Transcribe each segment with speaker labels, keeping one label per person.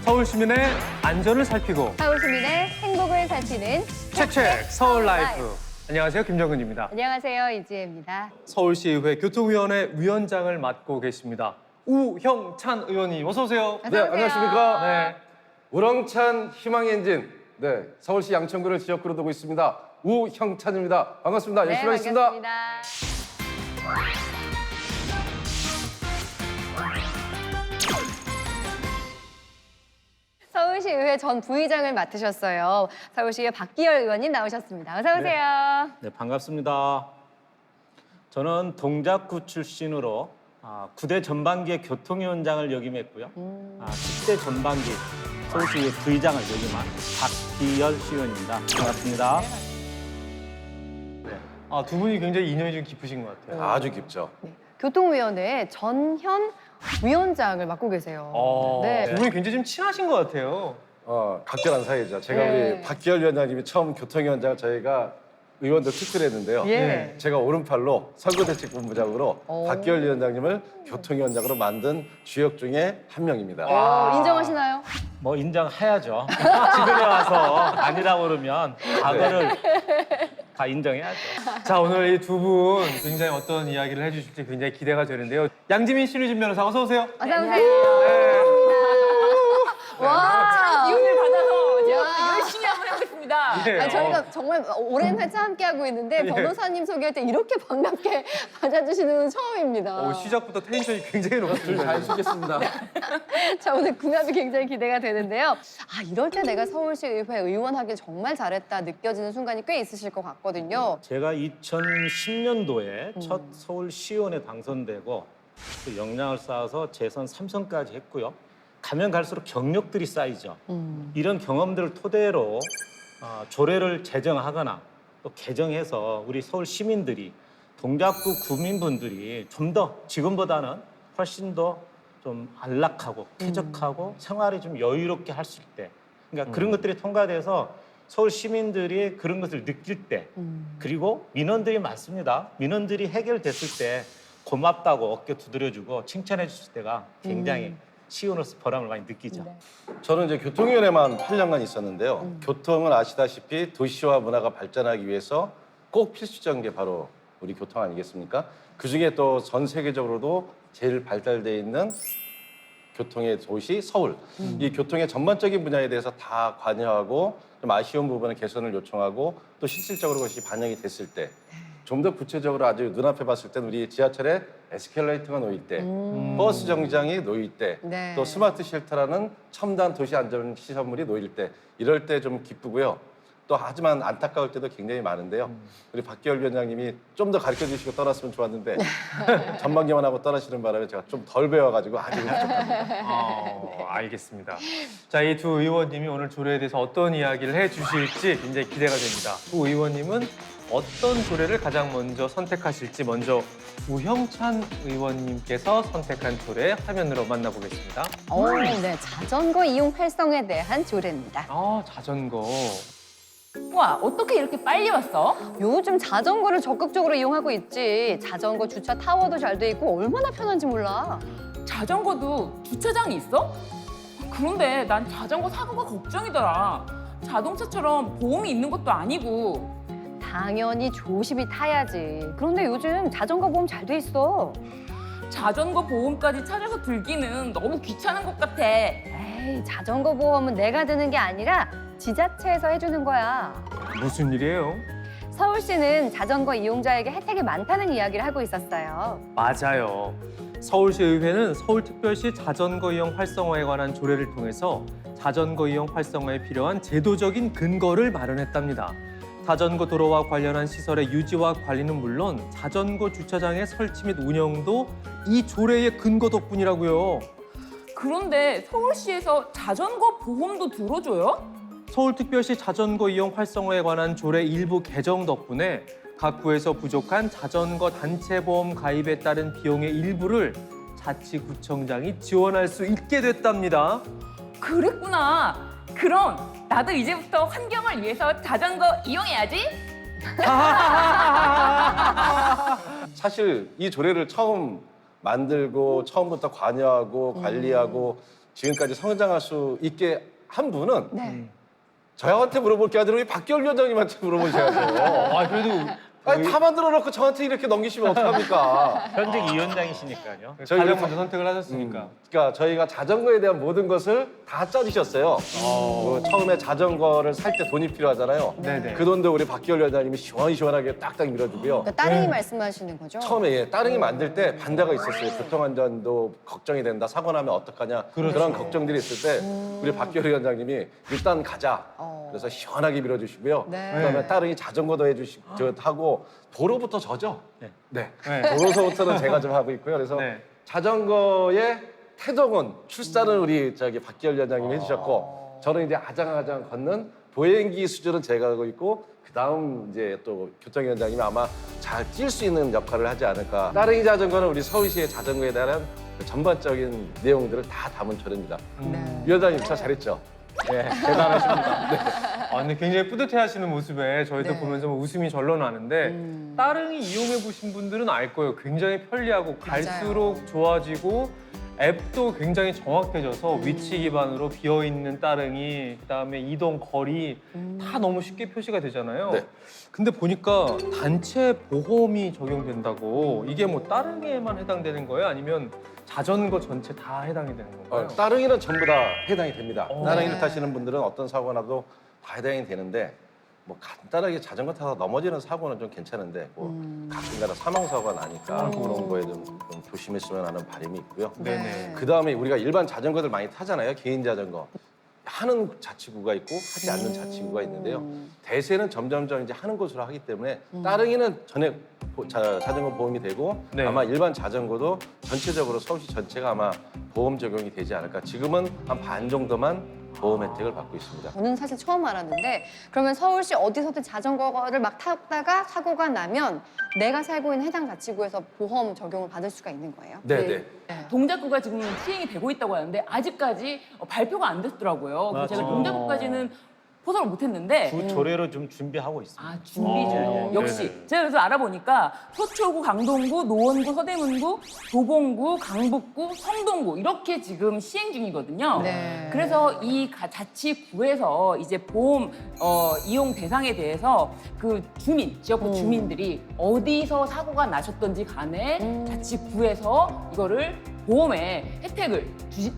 Speaker 1: 서울 시민의 안전을 살피고
Speaker 2: 서울 시민의 행복을 살피는
Speaker 1: 책책 서울 라이프. 안녕하세요, 김정은입니다.
Speaker 2: 안녕하세요, 이지혜입니다.
Speaker 1: 서울시의회 교통위원회 위원장을 맡고 계십니다. 우형찬 의원님, 어서 오세요.
Speaker 2: 어서
Speaker 3: 네,
Speaker 2: 오세요.
Speaker 3: 안녕하십니까.
Speaker 1: 네.
Speaker 3: 우렁찬 희망엔진. 네, 서울시 양천구를 지역구로 두고 있습니다. 우형찬입니다. 반갑습니다.
Speaker 2: 네,
Speaker 3: 열심히 하겠습니다.
Speaker 2: 반갑습니다. 서울시의회 전 부의장을 맡으셨어요. 서울시의회 박기열 의원님 나오셨습니다. 어서 오세요.
Speaker 4: 네, 반갑습니다. 저는 동작구 출신으로 9대 전반기의 교통위원장을 역임했고요. 10대 전반기 서울시의회 부의장을 역임한 박기열 시의원입니다. 반갑습니다.
Speaker 1: 두 분이 굉장히 인연이 좀 깊으신 것 같아요.
Speaker 3: 아주 깊죠.
Speaker 2: 교통위원회 전현 위원장을 맡고 계세요.
Speaker 1: 두 분이 굉장히 좀 친하신 것 같아요.
Speaker 3: 각별한 사이죠. 제가
Speaker 2: 네.
Speaker 3: 우리 박기열 위원장님이 처음 교통위원장을 저희가 의원들 투표를 했는데요.
Speaker 2: 예.
Speaker 3: 제가 오른팔로 선거대책본부장으로
Speaker 2: 오.
Speaker 3: 박기열 위원장님을 교통위원장으로 만든 주역 중에 한 명입니다.
Speaker 2: 인정하시나요?
Speaker 4: 뭐 인정해야죠. 지금에 와서 아니라고 그러면 과거를 다 인정해야죠.
Speaker 1: 자, 오늘 이 두 분 굉장히 어떤 이야기를 해주실지 굉장히 기대가 되는데요. 양지민 신의진 변호사, 어서 오세요.
Speaker 2: 어서 오세요. 와,
Speaker 5: 기운을 받아서 제가
Speaker 2: 야.
Speaker 5: 열심히 한번 해보겠습니다.
Speaker 1: 예.
Speaker 2: 아니, 저희가 정말 오랜 회차 함께하고 있는데 변호사님 소개할 때 이렇게 반갑게 맞아주시는 건 처음입니다.
Speaker 1: 시작부터 텐션이 굉장히
Speaker 3: 잘
Speaker 1: 높습니다.
Speaker 3: 쓰겠습니다.
Speaker 2: 자, 오늘 궁합이 굉장히 기대가 되는데요. 이럴 때 내가 서울시의회 의원 하길 정말 잘했다 느껴지는 순간이 꽤 있으실 것 같거든요.
Speaker 4: 제가 2010년도에 첫 서울시의원에 당선되고 그 역량을 쌓아서 재선 3선까지 했고요. 가면 갈수록 경력들이 쌓이죠. 이런 경험들을 토대로 조례를 제정하거나 또 개정해서 우리 서울 시민들이 동작구 구민분들이 좀 더 지금보다는 훨씬 더 좀 안락하고 쾌적하고 생활이 좀 여유롭게 할 수 있을 때, 그러니까 그런 것들이 통과돼서 서울 시민들이 그런 것을 느낄 때, 그리고 민원들이 많습니다. 민원들이 해결됐을 때 고맙다고 어깨 두드려주고 칭찬해 주실 때가 굉장히 시의원으로서 보람을 많이 느끼죠.
Speaker 2: 네.
Speaker 3: 저는 이제 교통위원회만 8년간 있었는데요. 교통은 아시다시피 도시와 문화가 발전하기 위해서 꼭 필수적인 게 바로 우리 교통 아니겠습니까? 그중에 또 전 세계적으로도 제일 발달돼 있는 교통의 도시 서울. 이 교통의 전반적인 분야에 대해서 다 관여하고 좀 아쉬운 부분은 개선을 요청하고 또 실질적으로 그것이 반영이 됐을 때 좀 더 구체적으로 아주 눈앞에 봤을 때는 우리 지하철에 에스컬레이터가 놓일 때, 버스 정류장이 놓일 때,
Speaker 2: 네.
Speaker 3: 또 스마트 쉘터라는 첨단 도시 안전 시설물이 놓일 때, 이럴 때 좀 기쁘고요. 또 하지만 안타까울 때도 굉장히 많은데요. 우리 박기열 위원장님이 좀 더 가르쳐 주시고 떠났으면 좋았는데 전반기만 하고 떠나시는 바람에 제가 좀 덜 배워가지고 아주 부족합니다.
Speaker 1: 알겠습니다. 자, 이 두 의원님이 오늘 조례에 대해서 어떤 이야기를 해주실지 굉장히 기대가 됩니다. 두 의원님은 어떤 조례를 가장 먼저 선택하실지 먼저 우형찬 의원님께서 선택한 조례 화면으로 만나보겠습니다.
Speaker 2: 네, 자전거 이용 활성에 대한 조례입니다.
Speaker 1: 자전거.
Speaker 5: 와, 어떻게 이렇게 빨리 왔어?
Speaker 2: 요즘 자전거를 적극적으로 이용하고 있지. 자전거 주차 타워도 잘 돼 있고 얼마나 편한지 몰라.
Speaker 5: 자전거도 주차장이 있어? 그런데 난 자전거 사고가 걱정이더라. 자동차처럼 보험이 있는 것도 아니고.
Speaker 2: 당연히 조심히 타야지. 그런데 요즘 자전거 보험 잘 돼 있어.
Speaker 5: 자전거 보험까지 찾아서 들기는 너무 귀찮은 것 같아.
Speaker 2: 에이, 자전거 보험은 내가 드는 게 아니라 지자체에서 해주는 거야.
Speaker 1: 무슨 일이에요?
Speaker 2: 서울시는 자전거 이용자에게 혜택이 많다는 이야기를 하고 있었어요.
Speaker 1: 맞아요. 서울시의회는 서울특별시 자전거 이용 활성화에 관한 조례를 통해서 자전거 이용 활성화에 필요한 제도적인 근거를 마련했답니다. 자전거 도로와 관련한 시설의 유지와 관리는 물론 자전거 주차장의 설치 및 운영도 이 조례의 근거 덕분이라고요.
Speaker 5: 그런데 서울시에서 자전거 보험도 들어줘요?
Speaker 1: 서울특별시 자전거 이용 활성화에 관한 조례 일부 개정 덕분에 각 구에서 부족한 자전거 단체 보험 가입에 따른 비용의 일부를 자치구청장이 지원할 수 있게 됐답니다.
Speaker 5: 그랬구나. 그럼 나도 이제부터 환경을 위해서 자전거 이용해야지.
Speaker 3: 사실 이 조례를 처음 만들고 처음부터 관여하고 관리하고 지금까지 성장할 수 있게 한 분은
Speaker 2: 네.
Speaker 3: 저한테 물어볼 게 아니라 우리 박기열 위원장님한테 물어보셔야죠.
Speaker 1: 아 그래도
Speaker 3: 아니 다 만들어 놓고 저한테 이렇게 넘기시면 어떡합니까?
Speaker 4: 현직 위원장이시니까요.
Speaker 3: 저희가
Speaker 1: 가장 먼저 선택을 하셨으니까.
Speaker 3: 그러니까 저희가 자전거에 대한 모든 것을 다 짜주셨어요. 그 처음에 자전거를 살 때 돈이 필요하잖아요.
Speaker 1: 네네.
Speaker 3: 그 돈도 우리 박기열 위원장님이 시원시원하게 딱딱 밀어주고요.
Speaker 2: 그러니까 따릉이 말씀하시는 거죠?
Speaker 3: 처음에 따릉이 만들 때 반대가 있었어요. 교통안전도 걱정이 된다. 사고 나면 어떡하냐. 그런 걱정들이 있을 때 우리 박기열 위원장님이 일단 가자. 그래서 시원하게 밀어주시고요.
Speaker 2: 네.
Speaker 3: 그다음에 따릉이 자전거도 하고 도로부터 저죠.
Speaker 4: 네.
Speaker 3: 네.
Speaker 1: 네.
Speaker 3: 도로서부터는 제가 좀 하고 있고요. 그래서
Speaker 1: 네.
Speaker 3: 자전거의 태동은 출산을 우리 박기열 위원장님이 해주셨고 저는 이제 아장아장 걷는 보행기 수준은 제가 하고 있고 그 다음 이제 또 교통위원장님이 아마 잘 뛸 수 있는 역할을 하지 않을까. 따릉이 자전거는 우리 서울시의 자전거에 대한 전반적인 내용들을 다 담은 차례입니다.
Speaker 2: 네.
Speaker 3: 위원장님 저 잘했죠?
Speaker 4: 네, 대단하십니다.
Speaker 1: 아, 근데 굉장히 뿌듯해하시는 모습에 저희도
Speaker 2: 네.
Speaker 1: 보면서 웃음이 절로 나는데 따릉이 이용해 보신 분들은 알 거예요. 굉장히 편리하고 갈수록 좋아지고 앱도 굉장히 정확해져서 위치 기반으로 비어 있는 따릉이 그다음에 이동 거리 다 너무 쉽게 표시가 되잖아요.
Speaker 3: 네.
Speaker 1: 근데 보니까 단체 보험이 적용된다고 이게 뭐 따릉에만 해당되는 거예요? 아니면 자전거 전체 다 해당이 되는 건가요?
Speaker 3: 따릉이는 전부 다 해당이 됩니다. 따릉이를
Speaker 2: 네.
Speaker 3: 타시는 분들은 어떤 사고 나도 다 해당이 되는데 뭐 간단하게 자전거 타다 넘어지는 사고는 좀 괜찮은데 뭐 가끔가다 사망 사고가 나니까 그런 거에 좀 조심했으면 하는 바람이 있고요.
Speaker 1: 네네.
Speaker 3: 그 다음에 우리가 일반 자전거들 많이 타잖아요. 개인 자전거. 하는 자치구가 있고 하지 않는 자치구가 있는데요. 대세는 점점점 이제 하는 곳으로 하기 때문에 따릉이는 전액 자전거 보험이 되고
Speaker 1: 네.
Speaker 3: 아마 일반 자전거도 전체적으로 서울시 전체가 아마 보험 적용이 되지 않을까. 지금은 한 반 정도만 보험 혜택을 받고 있습니다.
Speaker 2: 저는 사실 처음 알았는데 그러면 서울시 어디서든 자전거를 막 타다가 사고가 나면 내가 살고 있는 해당 자치구에서 보험 적용을 받을 수가 있는 거예요?
Speaker 3: 네네.
Speaker 5: 동작구가 지금 시행이 되고 있다고 하는데 아직까지 발표가 안 됐더라고요. 그래서 제가
Speaker 4: 맞아.
Speaker 5: 동작구까지는 포섭을 못했는데
Speaker 4: 구 조례로 좀 준비하고 있습니다.
Speaker 5: 아 준비 중. 역시
Speaker 1: 네네.
Speaker 5: 제가 그래서 알아보니까 서초구, 강동구, 노원구, 서대문구, 도봉구, 강북구, 성동구 이렇게 지금 시행 중이거든요.
Speaker 2: 네.
Speaker 5: 그래서 이 자치구에서 이제 보험 이용 대상에 대해서 그 지역구 주민들이 어디서 사고가 나셨던지 간에 자치구에서 이거를 보험에 혜택을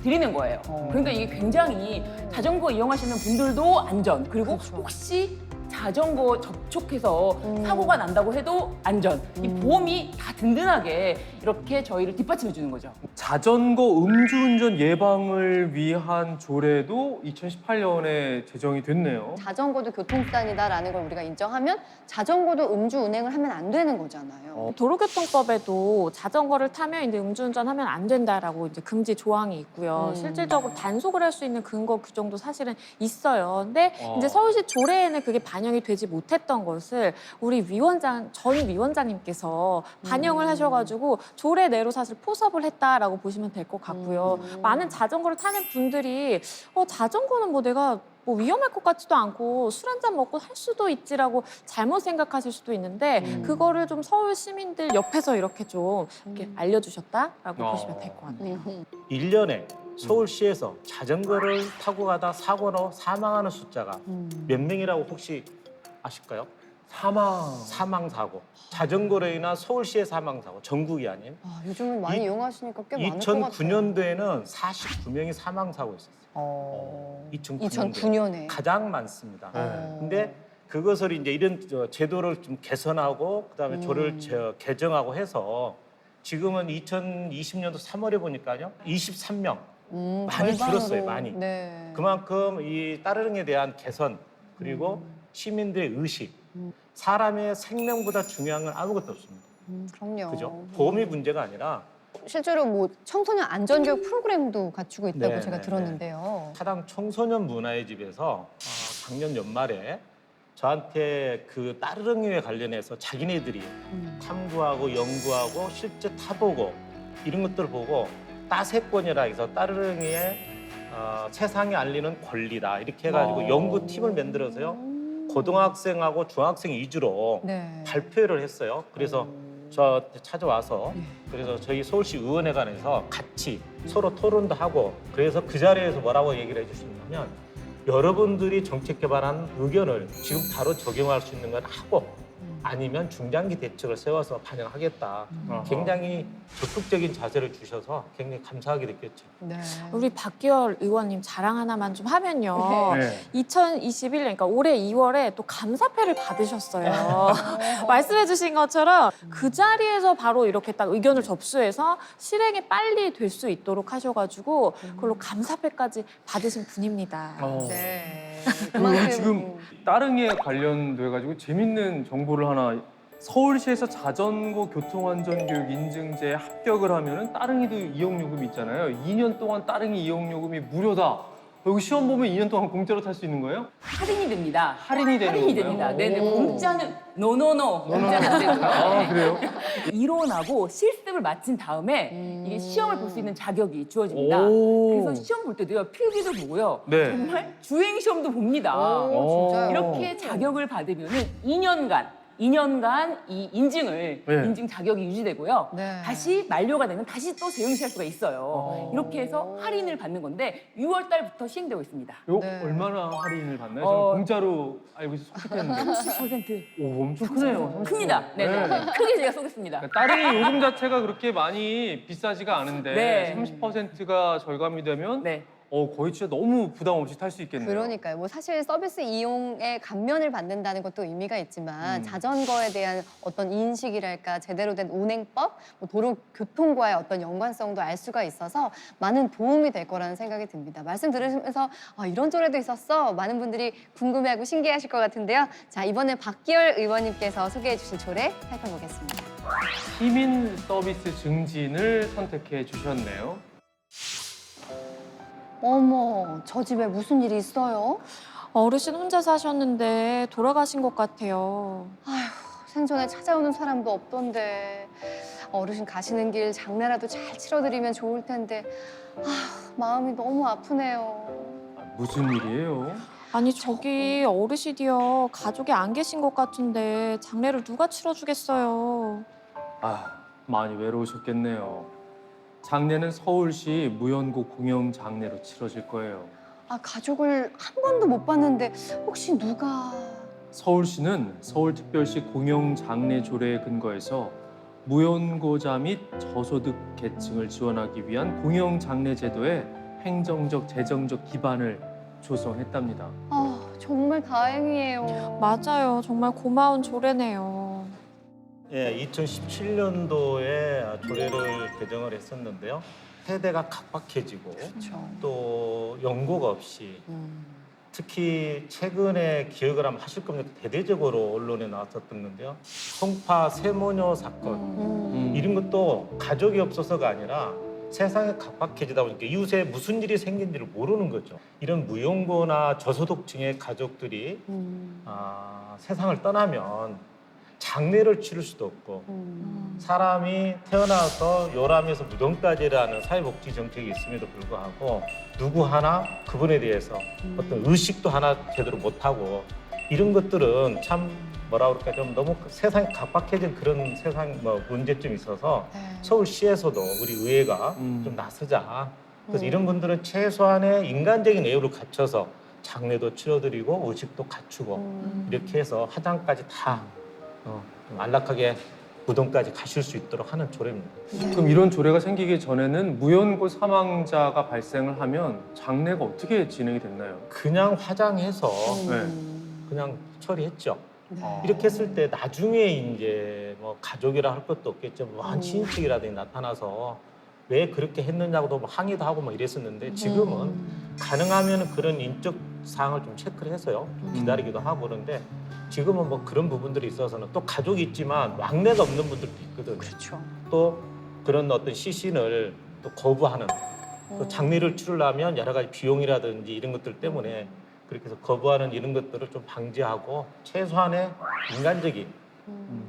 Speaker 5: 드리는 거예요. 그러니까 이게 굉장히 자전거 이용하시는 분들도 안전, 그리고
Speaker 2: 그렇죠.
Speaker 5: 혹시 자전거 접촉해서 사고가 난다고 해도 안전. 이 보험이 다 든든하게 이렇게 저희를 뒷받침해 주는 거죠.
Speaker 1: 자전거 음주운전 예방을 위한 조례도 2018년에 제정이 됐네요.
Speaker 2: 자전거도 교통수단이다라는 걸 우리가 인정하면 자전거도 음주 운행을 하면 안 되는 거잖아요.
Speaker 6: 도로교통법에도 자전거를 타면 이제 음주운전하면 안 된다라고 이제 금지 조항이 있고요. 실질적으로 단속을 할 수 있는 근거 규정도 사실은 있어요. 근데 이제 서울시 조례에는 그게 반영이 되지 못했던 것을 우리 전 위원장님께서 반영을 하셔가지고 조례 내로 사실 포섭을 했다라고 보시면 될 것 같고요. 많은 자전거를 타는 분들이 자전거는 뭐 내가 뭐 위험할 것 같지도 않고 술 한잔 먹고 할 수도 있지라고 잘못 생각하실 수도 있는데 그거를 좀 서울 시민들 옆에서 이렇게 좀 이렇게 알려주셨다라고 보시면 될 것 같아요.
Speaker 4: 1년에 서울시에서 자전거를 타고 가다 사고로 사망하는 숫자가 몇 명이라고 혹시 아실까요? 사망 사고. 자전거로 인한 서울시의 사망 사고. 전국이 아닌.
Speaker 2: 아, 요즘은 많이 이용하시니까 꽤 많을 것 같아요.
Speaker 4: 2009년도에는 49명이 사망 사고 있었어요.
Speaker 2: 2009년에.
Speaker 4: 가장 많습니다.
Speaker 1: 네.
Speaker 4: 근데 그것을 이제 이런 제도를 좀 개선하고 그다음에 조례를 개정하고 해서 지금은 2020년도 3월에 보니까요. 23명. 많이
Speaker 2: 절반으로.
Speaker 4: 줄었어요, 많이.
Speaker 2: 네.
Speaker 4: 그만큼 이 따릉에 대한 개선 그리고 시민들의 의식, 사람의 생명보다 중요한 건 아무것도 없습니다.
Speaker 2: 그럼요.
Speaker 4: 그죠? 보험이 문제가 아니라
Speaker 2: 실제로 뭐 청소년 안전교육 프로그램도 갖추고 있다고
Speaker 4: 네,
Speaker 2: 제가
Speaker 4: 네,
Speaker 2: 들었는데요.
Speaker 4: 사당 청소년 문화의 집에서 작년 연말에 저한테 그 따릉이에 관련해서 자기네들이 탐구하고 연구하고 실제 타보고 이런 것들을 보고 따세권이라 해서 따릉이의 세상에 알리는 권리다 이렇게 해가지고 연구팀을 만들어서요 고등학생하고 중학생 위주로
Speaker 2: 네.
Speaker 4: 발표를 했어요. 그래서 저한테 찾아와서 그래서 저희 서울시 의원회관에서 같이 서로 토론도 하고 그래서 그 자리에서 뭐라고 얘기를 해주셨냐면 여러분들이 정책 개발한 의견을 지금 바로 적용할 수 있는 건 하고 아니면 중장기 대책을 세워서 반영하겠다. 굉장히 적극적인 자세를 주셔서 굉장히 감사하게 느꼈죠.
Speaker 2: 네.
Speaker 6: 우리 박기열 의원님 자랑 하나만 좀 하면요.
Speaker 1: 네.
Speaker 6: 2021년, 그러니까 올해 2월에 또 감사패를 받으셨어요. 말씀해주신 것처럼 그 자리에서 바로 이렇게 딱 의견을 접수해서 실행이 빨리 될 수 있도록 하셔가지고 그걸로 감사패까지 받으신 분입니다.
Speaker 2: 네.
Speaker 1: 그리고 지금 따릉이에 관련돼 가지고 재밌는 정보를 하나 서울시에서 자전거 교통안전교육 인증제에 합격을 하면은 따릉이도 이용 요금이 있잖아요. 2년 동안 따릉이 이용 요금이 무료다. 여기 시험 보면 2년 동안 공짜로 탈 수 있는 거예요?
Speaker 5: 할인이 됩니다.
Speaker 1: 할인이 되는
Speaker 5: 할인이
Speaker 1: 건가요?
Speaker 5: 됩니다. 네네.
Speaker 1: 오.
Speaker 5: 공짜는 노노노. 공짜는 안 되고요.
Speaker 1: 아, 그래요?
Speaker 5: 이론하고 실습을 마친 다음에 이게 시험을 볼 수 있는 자격이 주어집니다.
Speaker 1: 오.
Speaker 5: 그래서 시험 볼 때도요. 필기도 보고요.
Speaker 1: 네.
Speaker 5: 정말 주행 시험도 봅니다.
Speaker 2: 오, 진짜요?
Speaker 5: 이렇게 자격을 받으면은 2년간 이 인증을
Speaker 1: 네.
Speaker 5: 인증 자격이 유지되고요.
Speaker 2: 네.
Speaker 5: 다시 만료가 되면 다시 또 재응시할 수가 있어요. 이렇게 해서 할인을 받는 건데 6월 달부터 시행되고 있습니다.
Speaker 1: 요
Speaker 2: 네.
Speaker 1: 얼마나 할인을 받나요?
Speaker 5: 어.
Speaker 1: 저는 공짜로 알고 있어 솔직했는데.
Speaker 5: 30%.
Speaker 1: 오, 엄청 크네요.
Speaker 5: 큽니다. 네네. 크게 제가 쏘겠습니다.
Speaker 1: 그러니까 따릉이 요금 자체가 그렇게 많이 비싸지가 않은데
Speaker 5: 네.
Speaker 1: 30%가 절감이 되면
Speaker 5: 네.
Speaker 1: 거의 진짜 너무 부담 없이 탈 수 있겠네요.
Speaker 2: 그러니까요. 뭐 사실 서비스 이용에 감면을 받는다는 것도 의미가 있지만
Speaker 1: 음.
Speaker 2: 자전거에 대한 어떤 인식이랄까 제대로 된 운행법, 뭐 도로 교통과의 어떤 연관성도 알 수가 있어서 많은 도움이 될 거라는 생각이 듭니다. 말씀 들으시면서 이런 조례도 있었어. 많은 분들이 궁금해하고 신기해하실 것 같은데요. 자, 이번에 박기열 의원님께서 소개해 주실 조례 살펴보겠습니다.
Speaker 1: 시민 서비스 증진을 선택해 주셨네요.
Speaker 2: 어머, 저 집에 무슨 일이 있어요?
Speaker 6: 어르신 혼자 사셨는데 돌아가신 것 같아요.
Speaker 2: 생전에 찾아오는 사람도 없던데 어르신 가시는 길 장례라도 잘 치러드리면 좋을 텐데 마음이 너무 아프네요.
Speaker 1: 무슨 일이에요?
Speaker 6: 아니 저기 어르신이요. 가족이 안 계신 것 같은데 장례를 누가 치러주겠어요.
Speaker 1: 많이 외로우셨겠네요. 장례는 서울시 무연고 공영 장례로 치러질 거예요.
Speaker 2: 가족을 한 번도 못 봤는데 혹시 누가...
Speaker 1: 서울시는 서울특별시 공영 장례 조례에 근거해서 무연고자 및 저소득 계층을 지원하기 위한 공영 장례 제도의 행정적 재정적 기반을 조성했답니다.
Speaker 2: 정말 다행이에요.
Speaker 6: 맞아요. 정말 고마운 조례네요.
Speaker 4: 예, 2017년도에 조례를 개정을 했었는데요. 세대가 각박해지고
Speaker 2: 그렇죠.
Speaker 4: 또 연고가 없이 특히 최근에 기억을 한번 하실 겁니다. 대대적으로 언론에 나왔었던 건데요. 송파 세모녀 사건 이런 것도 가족이 없어서가 아니라 세상에 각박해지다 보니까 이웃에 무슨 일이 생긴지를 모르는 거죠. 이런 무연고나 저소득층의 가족들이 세상을 떠나면 장례를 치를 수도 없고 사람이 태어나서 요람에서 무덤까지라는 사회복지 정책이 있음에도 불구하고 누구 하나 그분에 대해서 어떤 의식도 하나 제대로 못하고 이런 것들은 참 뭐라 그럴까 좀 너무 세상이 각박해진 그런 세상 문제점이 있어서 서울시에서도 우리 의회가 좀 나서자. 그래서 이런 분들은 최소한의 인간적인 애우를 갖춰서 장례도 치러드리고 의식도 갖추고 이렇게 해서 화장까지 다 좀 안락하게 무덤까지 가실 수 있도록 하는 조례입니다.
Speaker 1: 그럼 이런 조례가 생기기 전에는 무연고 사망자가 발생을 하면 장례가 어떻게 진행이 됐나요?
Speaker 4: 그냥 화장해서
Speaker 1: 네.
Speaker 4: 그냥 처리했죠.
Speaker 2: 네.
Speaker 4: 이렇게 했을 때 나중에 이제 뭐 가족이라 할 것도 없겠죠. 한 친인척이라든지 나타나서 왜 그렇게 했느냐고도 뭐 항의도 하고 뭐 이랬었는데 지금은 가능하면 그런 인적 사항을 좀 체크를 해서요. 좀 기다리기도 하고 그런데 지금은 뭐 그런 부분들이 있어서는 또 가족이 있지만 왕래가 없는 분들도 있거든요.
Speaker 2: 그렇죠.
Speaker 4: 또 그런 어떤 시신을 또 거부하는 또 장례를 치르려면 여러 가지 비용이라든지 이런 것들 때문에 그렇게 해서 거부하는 이런 것들을 좀 방지하고 최소한의 인간적인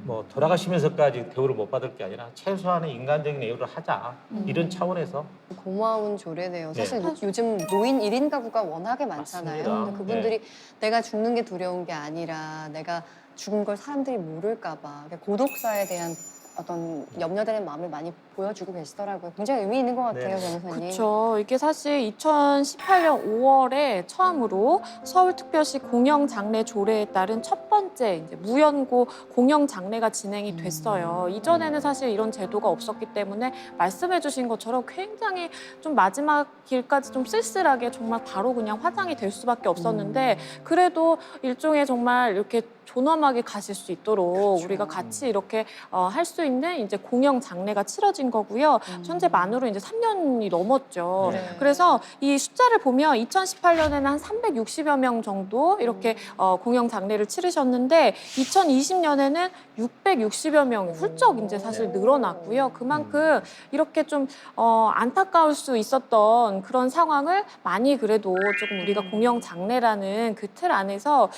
Speaker 4: 뭐 돌아가시면서까지 대우를 못 받을 게 아니라 최소한의 인간적인 대우를 하자 이런 차원에서
Speaker 2: 고마운 조례네요.
Speaker 4: 네.
Speaker 2: 사실 요즘 노인 1인 가구가 워낙에 많잖아요.
Speaker 4: 맞습니다.
Speaker 2: 근데 그분들이 내가 죽는 게 두려운 게 아니라 내가 죽은 걸 사람들이 모를까 봐 고독사에 대한 어떤 염려되는 마음을 많이 보여주고 계시더라고요. 굉장히 의미 있는 것 같아요,
Speaker 4: 네.
Speaker 2: 변호사님.
Speaker 6: 그렇죠. 이게 사실 2018년 5월에 처음으로 서울특별시 공영장례 조례에 따른 첫 번째 이제 무연고 공영장례가 진행이 됐어요. 이전에는 사실 이런 제도가 없었기 때문에 말씀해주신 것처럼 굉장히 좀 마지막 길까지 좀 쓸쓸하게 정말 바로 그냥 화장이 될 수밖에 없었는데 그래도 일종의 정말 이렇게 존엄하게 가실 수 있도록 우리가 같이 이렇게 할 수 있는 이제 공영 장례가 치러진 거고요. 현재 만으로 이제 3년이 넘었죠.
Speaker 2: 네.
Speaker 6: 그래서 이 숫자를 보면 2018년에는 한 360여 명 정도 이렇게 공영 장례를 치르셨는데 2020년에는 660여 명이 훌쩍 이제 사실 늘어났고요. 그만큼 이렇게 좀 안타까울 수 있었던 그런 상황을 많이 그래도 조금 우리가 공영 장례라는 그 틀 안에서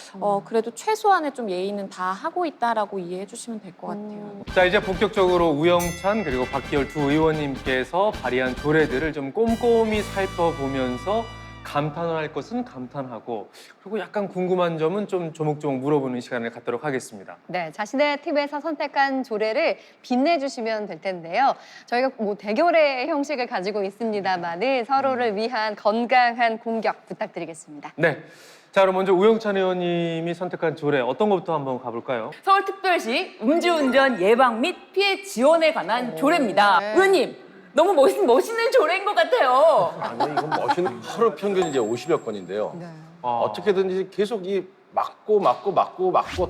Speaker 6: 그래도 최소한의 좀 예의는 다 하고 있다라고 이해해 주시면 될 것 같아요.
Speaker 1: 자, 이제 본격적으로 우영찬 그리고 박기열 두 의원님께서 발의한 조례들을 좀 꼼꼼히 살펴보면서 감탄을 할 것은 감탄하고 그리고 약간 궁금한 점은 좀 조목조목 물어보는 시간을 갖도록 하겠습니다.
Speaker 2: 네, 자신의 팀에서 선택한 조례를 빛내주시면 될 텐데요. 저희가 뭐 대결의 형식을 가지고 있습니다만은 서로를 위한 건강한 공격 부탁드리겠습니다.
Speaker 1: 네. 자, 그럼 먼저 우영찬 의원님이 선택한 조례 어떤 것부터 한번 가볼까요?
Speaker 5: 서울특별시 음주운전 예방 및 피해 지원에 관한 조례입니다.
Speaker 2: 네.
Speaker 5: 의원님, 너무 멋있는 조례인 것 같아요.
Speaker 3: 아니 이건 멋있는 하루 평균 이제 50여 건인데요.
Speaker 2: 네.
Speaker 3: 어떻게든지 계속 이 막고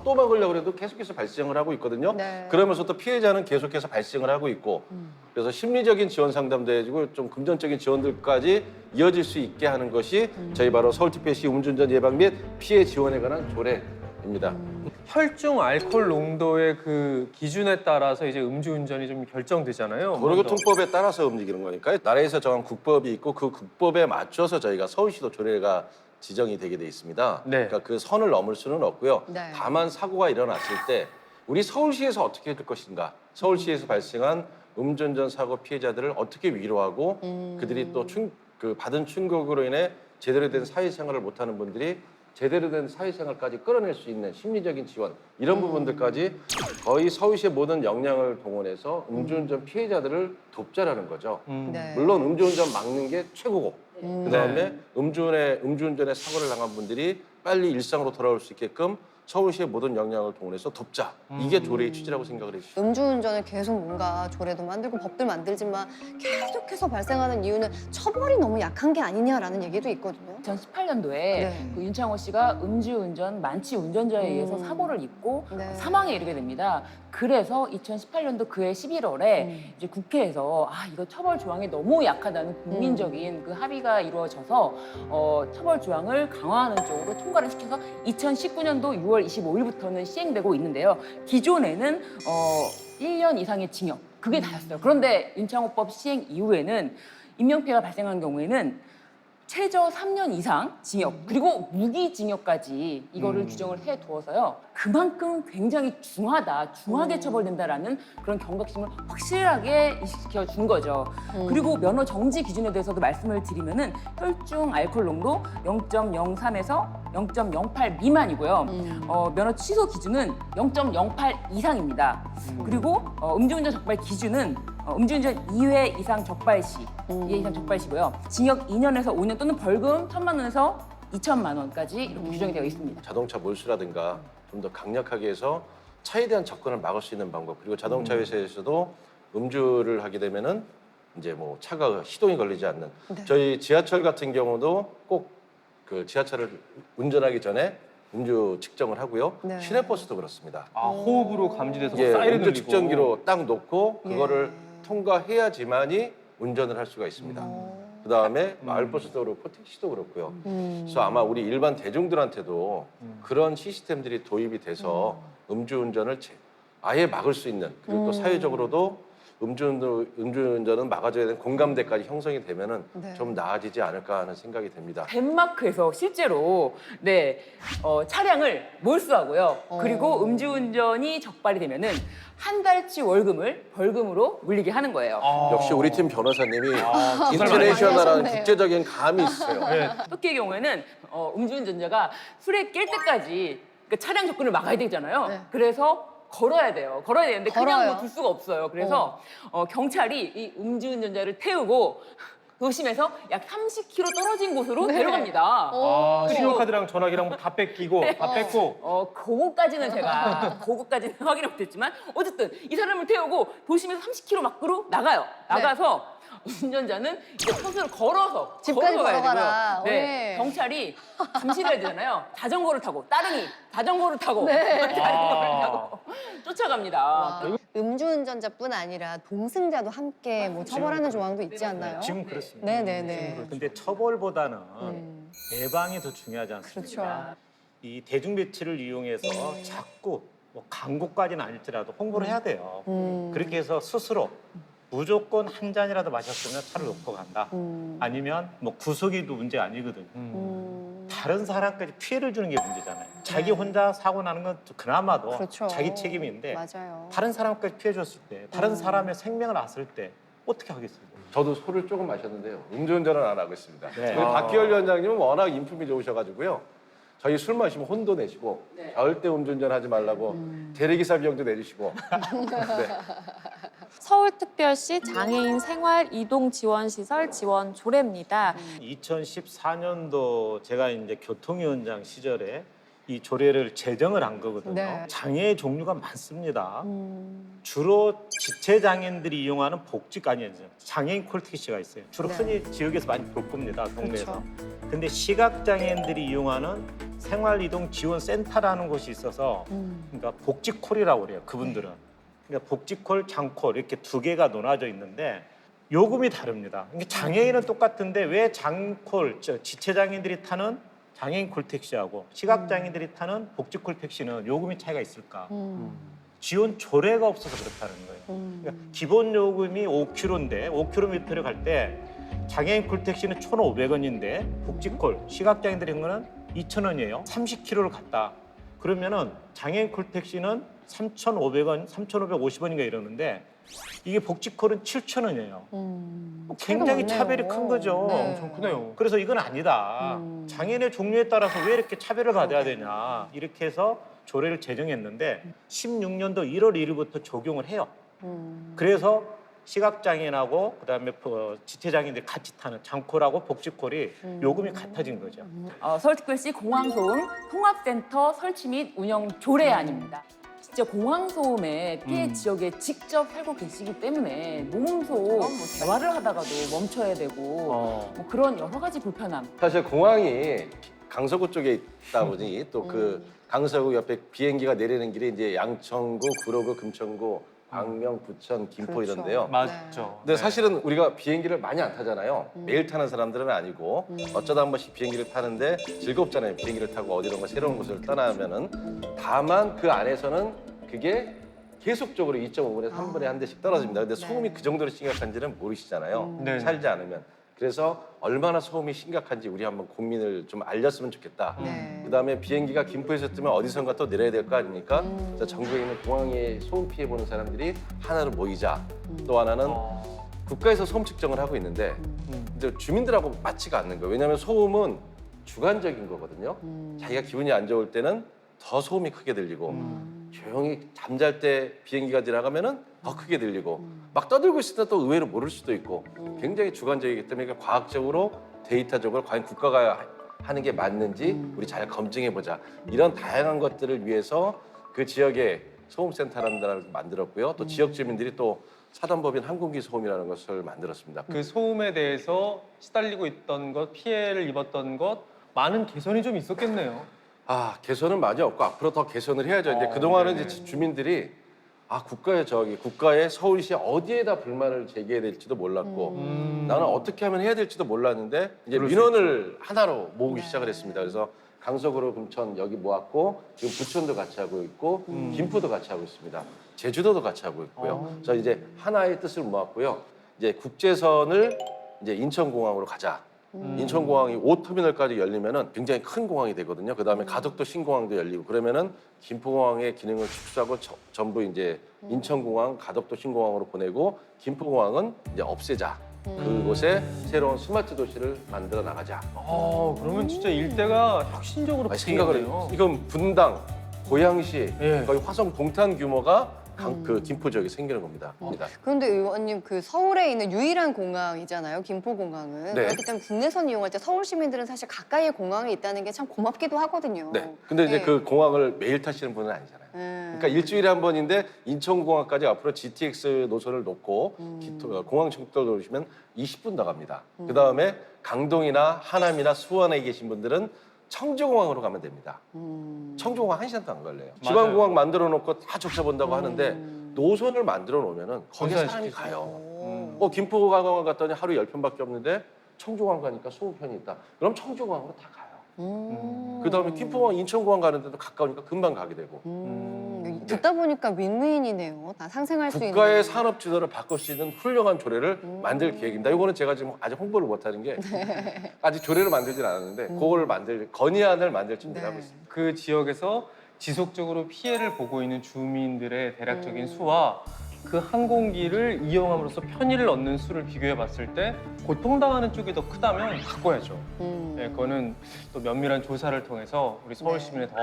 Speaker 3: 또 막으려고 해도 계속해서 발생을 하고 있거든요.
Speaker 2: 네.
Speaker 3: 그러면서 또 피해자는 계속해서 발생을 하고 있고 그래서 심리적인 지원 상담도 해주고 좀 금전적인 지원들까지 이어질 수 있게 하는 것이 저희 바로 서울특별시 음주운전 예방 및 피해 지원에 관한 조례입니다.
Speaker 1: 혈중 알코올 농도의 그 기준에 따라서 이제 음주운전이 좀 결정되잖아요.
Speaker 3: 도로교통법에 따라서 움직이는 거니까요. 나라에서 정한 국법이 있고 그 국법에 맞춰서 저희가 서울시도 조례가 지정이 되게 돼 있습니다.
Speaker 1: 네.
Speaker 3: 그러니까 그 선을 넘을 수는 없고요.
Speaker 2: 네.
Speaker 3: 다만 사고가 일어났을 때 우리 서울시에서 어떻게 해줄 것인가, 서울시에서 발생한 음주운전 사고 피해자들을 어떻게 위로하고 그들이 또 받은 충격으로 인해 제대로 된 사회생활을 못하는 분들이 제대로 된 사회생활까지 끌어낼 수 있는 심리적인 지원 이런 부분들까지 거의 서울시의 모든 역량을 동원해서 음주운전 피해자들을 돕자라는 거죠.
Speaker 2: 네.
Speaker 3: 물론 음주운전 막는 게 최고고 그다음에
Speaker 1: 네.
Speaker 3: 음주운전에 사고를 당한 분들이 빨리 일상으로 돌아올 수 있게끔 서울시의 모든 역량을 동원해서 돕자. 이게 조례의 취지라고 생각을 해주시죠.
Speaker 2: 음주운전을 계속 뭔가 조례도 만들고 법들 만들지만 계속해서 발생하는 이유는 처벌이 너무 약한 게 아니냐라는 얘기도 있거든요.
Speaker 5: 2018년도에
Speaker 2: 네.
Speaker 5: 그 윤창호 씨가 음주운전 만취 운전자에 의해서 사고를 입고
Speaker 2: 네.
Speaker 5: 사망에 이르게 됩니다. 그래서 2018년도 그해 11월에 이제 국회에서 이거 처벌 조항이 너무 약하다는 국민적인 그 합의가 이루어져서 처벌 조항을 강화하는 쪽으로 통과를 시켜서 2019년도 6월 25일부터는 시행되고 있는데요. 기존에는 1년 이상의 징역 그게 다였어요. 그런데 윤창호법 시행 이후에는 인명피해가 발생한 경우에는 최저 3년 이상 징역 그리고 무기징역까지 이거를 규정을 해두어서요. 그만큼 굉장히 중하게 처벌된다라는 그런 경각심을 확실하게 인식시켜 준 거죠. 그리고 면허 정지 기준에 대해서도 말씀을 드리면은 혈중 알코올 농도 0.03에서 0.08 미만이고요. 면허 취소 기준은 0.08 이상입니다. 그리고 음주운전 적발 기준은 음주운전 2회 이상 적발 시, 2회 이상 적발 시고요. 징역 2년에서 5년 또는 벌금 1,000만 원에서 2천만 원까지 이렇게 규정이 되어 있습니다.
Speaker 3: 자동차 몰수라든가 좀 더 강력하게 해서 차에 대한 접근을 막을 수 있는 방법 그리고 자동차 회사에서도 음주를 하게 되면은 이제 뭐 차가 시동이 걸리지 않는 저희 지하철 같은 경우도 꼭 그 지하철을 운전하기 전에 음주 측정을 하고요.
Speaker 2: 네.
Speaker 3: 시내버스도 그렇습니다.
Speaker 1: 호흡으로 감지돼서
Speaker 3: 예,
Speaker 1: 사이렌
Speaker 3: 음주
Speaker 1: 울리고.
Speaker 3: 측정기로 딱 놓고 그거를
Speaker 2: 예.
Speaker 3: 통과해야지만이 운전을 할 수가 있습니다. 그다음에 마을버스도 그렇고 택시도 그렇고요. 그래서 아마 우리 일반 대중들한테도 그런 시스템들이 도입이 돼서 음주운전을 아예 막을 수 있는 그리고 또 사회적으로도 음주운전은 막아줘야 되는 공감대까지 형성이 되면은
Speaker 2: 네.
Speaker 3: 좀 나아지지 않을까 하는 생각이 듭니다.
Speaker 5: 덴마크에서 실제로 차량을 몰수하고고 그리고 음주운전이 적발이 되면은 한 달치 월급을 벌금으로 물리게 하는 거예요.
Speaker 3: 역시 우리 팀 변호사님이
Speaker 2: 많이
Speaker 3: 인터내셔널한
Speaker 2: 하셨네요.
Speaker 3: 국제적인 감이 있어요.
Speaker 1: 네.
Speaker 5: 터키의 경우에는 음주운전자가 술에 깰 때까지 그 차량 접근을 막아야 되잖아요.
Speaker 2: 네.
Speaker 5: 그래서 걸어야 돼요. 걸어야 되는데 그냥
Speaker 2: 걸어요?
Speaker 5: 뭐 둘 수가 없어요. 그래서 경찰이 이 음주운전자를 태우고 도심에서 약 30km 떨어진 곳으로
Speaker 2: 네.
Speaker 5: 데려갑니다.
Speaker 1: 아,
Speaker 5: 그리고-
Speaker 1: 신용카드랑 전화기랑 뭐 다 뺏기고 다 뺏고.
Speaker 5: 그거까지는 제가 그거까지는 확인을 못했지만 어쨌든 이 사람을 태우고 도심에서 30km 밖으로 나가요. 나가서 운전자는 이제 평소를 걸어서
Speaker 2: 집까지
Speaker 5: 가야
Speaker 2: 걸어가라.
Speaker 5: 되고요. 네,
Speaker 2: 네.
Speaker 5: 경찰이 감시를 해야 되잖아요. 자전거를 타고 따릉이 자전거를 타고
Speaker 2: 네.
Speaker 5: 자전거를 타고 쫓아갑니다.
Speaker 2: 와, 음주운전자뿐 아니라 동승자도 함께 뭐 처벌하는 조항도 있지 않나요?
Speaker 4: 지금 그렇습니다.
Speaker 2: 네네네.
Speaker 4: 근데 처벌보다는
Speaker 2: 음.
Speaker 4: 예방이 더 중요하지 않습니까?
Speaker 2: 그렇죠.
Speaker 4: 이 대중배치를 이용해서 자꾸 뭐 광고까지는 아닐지라도 홍보를 해야 돼요. 그렇게 해서 스스로 무조건 한 잔이라도 마셨으면 차를 놓고 간다. 아니면 뭐 구속이도 문제 아니거든요. 다른 사람까지 피해를 주는 게 문제잖아요. 자기 혼자 사고 나는 건 그나마도
Speaker 2: 그렇죠.
Speaker 4: 자기 책임인데
Speaker 2: 맞아요.
Speaker 4: 다른 사람까지 피해 줬을 때, 다른 사람의 생명을 앗을 때 어떻게 하겠습니까?
Speaker 3: 저도 술을 조금 마셨는데요. 음주운전은 안 하고 있습니다.
Speaker 4: 네.
Speaker 3: 우리 박기열 위원장님은 워낙 인품이 좋으셔가지고요. 저희 술 마시면 혼도 내시고 절대 음주운전 하지 말라고 대리기사 비용도 내주시고. 네.
Speaker 6: 서울특별시 장애인 생활 이동 지원 시설 지원 조례입니다.
Speaker 4: 2014년도 제가 이제 교통위원장 시절에 이 조례를 제정을 한 거거든요.
Speaker 2: 네.
Speaker 4: 장애의 종류가 많습니다. 주로 지체 장애인들이 이용하는 복지가 아니에요. 장애인 콜택시가 있어요. 주로
Speaker 2: 네.
Speaker 4: 흔히 지역에서 많이 볼 겁니다. 동네에서.
Speaker 2: 그렇죠.
Speaker 4: 근데 시각 장애인들이 이용하는 생활 이동 지원 센터라는 곳이 있어서 그러니까 복지콜이라고 그래요. 그분들은. 그러니까 복지콜, 장콜 이렇게 두 개가 나눠져 있는데 요금이 다릅니다. 그러니까 장애인은 똑같은데 왜 장콜, 지체 장애인들이 타는 장애인 콜택시하고 시각 장애인들이 타는 복지콜 택시는 요금이 차이가 있을까? 지원 조례가 없어서 그렇다는 거예요. 그러니까 기본 요금이 5km인데 5km를 갈 때 장애인 콜택시는 1,500원인데 복지콜, 시각 장애인들이 한 거는 2,000원이에요. 30km를 갔다. 그러면은 장애인 콜택시는 3,500원, 3,550원인가 이러는데 이게 복지콜은 7,000원이에요. 굉장히
Speaker 2: 차이가
Speaker 4: 차별이
Speaker 2: 많네요.
Speaker 4: 큰 거죠.
Speaker 2: 네.
Speaker 1: 엄청 크네요.
Speaker 4: 그래서 이건 아니다. 장애인의 종류에 따라서 왜 이렇게 차별을 받아야 되냐. 이렇게 해서 조례를 제정했는데 16년도 1월 1일부터 적용을 해요. 그래서 시각장애인하고 그다음에 지체장애인들이 같이 타는 장콜하고 복지콜이 요금이 같아진 거죠.
Speaker 5: 서울특별시 공항소음 통합센터 설치 및 운영 조례안입니다. 진짜 공항소음의 피해 지역에 직접 살고 계시기 때문에 모음소 뭐 대화를 하다가도 멈춰야 되고 뭐 그런 여러 가지 불편함.
Speaker 3: 사실 공항이 강서구 쪽에 있다 보니 또 그 강서구 옆에 비행기가 내리는 길이 이제 양천구, 구로구, 금천구, 광명, 부천, 김포
Speaker 2: 그렇죠.
Speaker 3: 이런데요.
Speaker 1: 맞죠.
Speaker 3: 근데 사실은 우리가 비행기를 많이 안 타잖아요. 매일 타는 사람들은 아니고 어쩌다 한 번씩 비행기를 타는데 즐겁잖아요. 비행기를 타고 어디론가 새로운 곳을 떠나면은 다만 그 안에서는 그게 계속적으로 2.5분에서 3분에 한 대씩 떨어집니다. 근데 소음이 그 정도로 심각한지는 모르시잖아요.
Speaker 1: 네.
Speaker 3: 살지 않으면. 그래서 얼마나 소음이 심각한지 우리 한번 국민을 좀 알렸으면 좋겠다.
Speaker 2: 네.
Speaker 3: 그다음에 비행기가 김포에서 뜨면 어디선가 또 내려야 될 거 아닙니까? 그래서 전국에 있는 공항에 소음 피해 보는 사람들이 하나로 모이자. 또 하나는 국가에서 소음 측정을 하고 있는데 이제 주민들하고 맞지가 않는 거예요. 왜냐하면 소음은 주관적인 거거든요. 자기가 기분이 안 좋을 때는 더 소음이 크게 들리고 조용히 잠잘 때 비행기가 지나가면은 더 크게 들리고 막 떠들고 있을 때 또 의외로 모를 수도 있고 굉장히 주관적이기 때문에 이게 과학적으로 데이터적으로 과연 국가가 하는 게 맞는지 우리 잘 검증해 보자. 이런 다양한 것들을 위해서 그 지역에 소음센터라는 데를 만들었고요. 또 지역 주민들이 또 사단법인 항공기 소음이라는 것을 만들었습니다.
Speaker 1: 그 소음에 대해서 시달리고 있던 것, 피해를 입었던 것 많은 개선이 좀 있었겠네요.
Speaker 3: 아, 개선은 많이 없고 앞으로 더 개선을 해야죠. 이제 그동안은
Speaker 1: 네네.
Speaker 3: 이제 주민들이 국가의 서울시 어디에다 불만을 제기해야 될지도 몰랐고 나는 어떻게 하면 해야 될지도 몰랐는데 이제
Speaker 1: 그럴 수
Speaker 3: 민원을 하나로 모으기 시작을 했습니다. 그래서 강서구로 금천 여기 모았고 지금 부천도 같이 하고 있고 김포도 같이 하고 있습니다. 제주도도 같이 하고 있고요. 그래서 이제 하나의 뜻을 모았고요. 이제 국제선을 이제 인천공항으로 가자. 인천공항이 5터미널까지 열리면은 굉장히 큰 공항이 되거든요. 그다음에 가덕도 신공항도 열리고 그러면은 김포공항의 기능을 축소하고 전부 이제 인천공항, 가덕도 신공항으로 보내고 김포공항은 이제 없애자. 그곳에 새로운 스마트 도시를 만들어 나가자.
Speaker 1: 그러면 진짜 일대가 혁신적으로
Speaker 3: 생각을
Speaker 1: 바뀌겠네요.
Speaker 3: 해요. 이건 분당, 고양시,
Speaker 1: 예.
Speaker 3: 거의 화성 동탄 규모가 그 김포 지역에 생기는 겁니다.
Speaker 2: 그런데 의원님 그 서울에 있는 유일한 공항이잖아요. 김포공항은.
Speaker 3: 네.
Speaker 2: 그렇기 때문에 국내선 이용할 때 서울 시민들은 사실 가까이에 공항이 있다는 게 참 고맙기도 하거든요.
Speaker 3: 네. 근데 이제
Speaker 2: 네.
Speaker 3: 그 공항을 매일 타시는 분은 아니잖아요. 그러니까 일주일에 한 번인데 인천공항까지 앞으로 GTX 노선을 놓고 공항 청도를 놓으시면 20분 나갑니다. 그 다음에 강동이나 하남이나 수원에 계신 분들은 청주공항으로 가면 됩니다. 청주공항 1시간도 안 걸려요.
Speaker 1: 맞아요.
Speaker 3: 지방공항 만들어 놓고 다 적자 본다고 하는데 노선을 만들어 놓으면은 거기에 사람이
Speaker 1: 건설시키죠.
Speaker 3: 가요. 김포공항 갔더니 하루 10편밖에 없는데 청주공항 가니까 20편이 있다. 그럼 청주공항으로 다 가요. 그 다음에 김포공항, 인천공항 가는데도 가까우니까 금방 가게 되고.
Speaker 2: 듣다 보니까 윈윈이네요. 다 상생할 수 있는.
Speaker 3: 국가의 산업 지도를 바꿀 수 있는 훌륭한 조례를 만들 계획입니다. 이거는 제가 지금 아직 홍보를 못하는 게 아직 조례를 만들진 않았는데 그거를 건의안을 만들 준비를 하고 있습니다.
Speaker 1: 그 지역에서 지속적으로 피해를 보고 있는 주민들의 대략적인 수와 그 항공기를 이용함으로써 편의를 얻는 수를 비교해 봤을 때 고통당하는 쪽이 더 크다면 바꿔야죠. 네, 그거는 또 면밀한 조사를 통해서 우리 서울
Speaker 2: 네.
Speaker 1: 시민의 더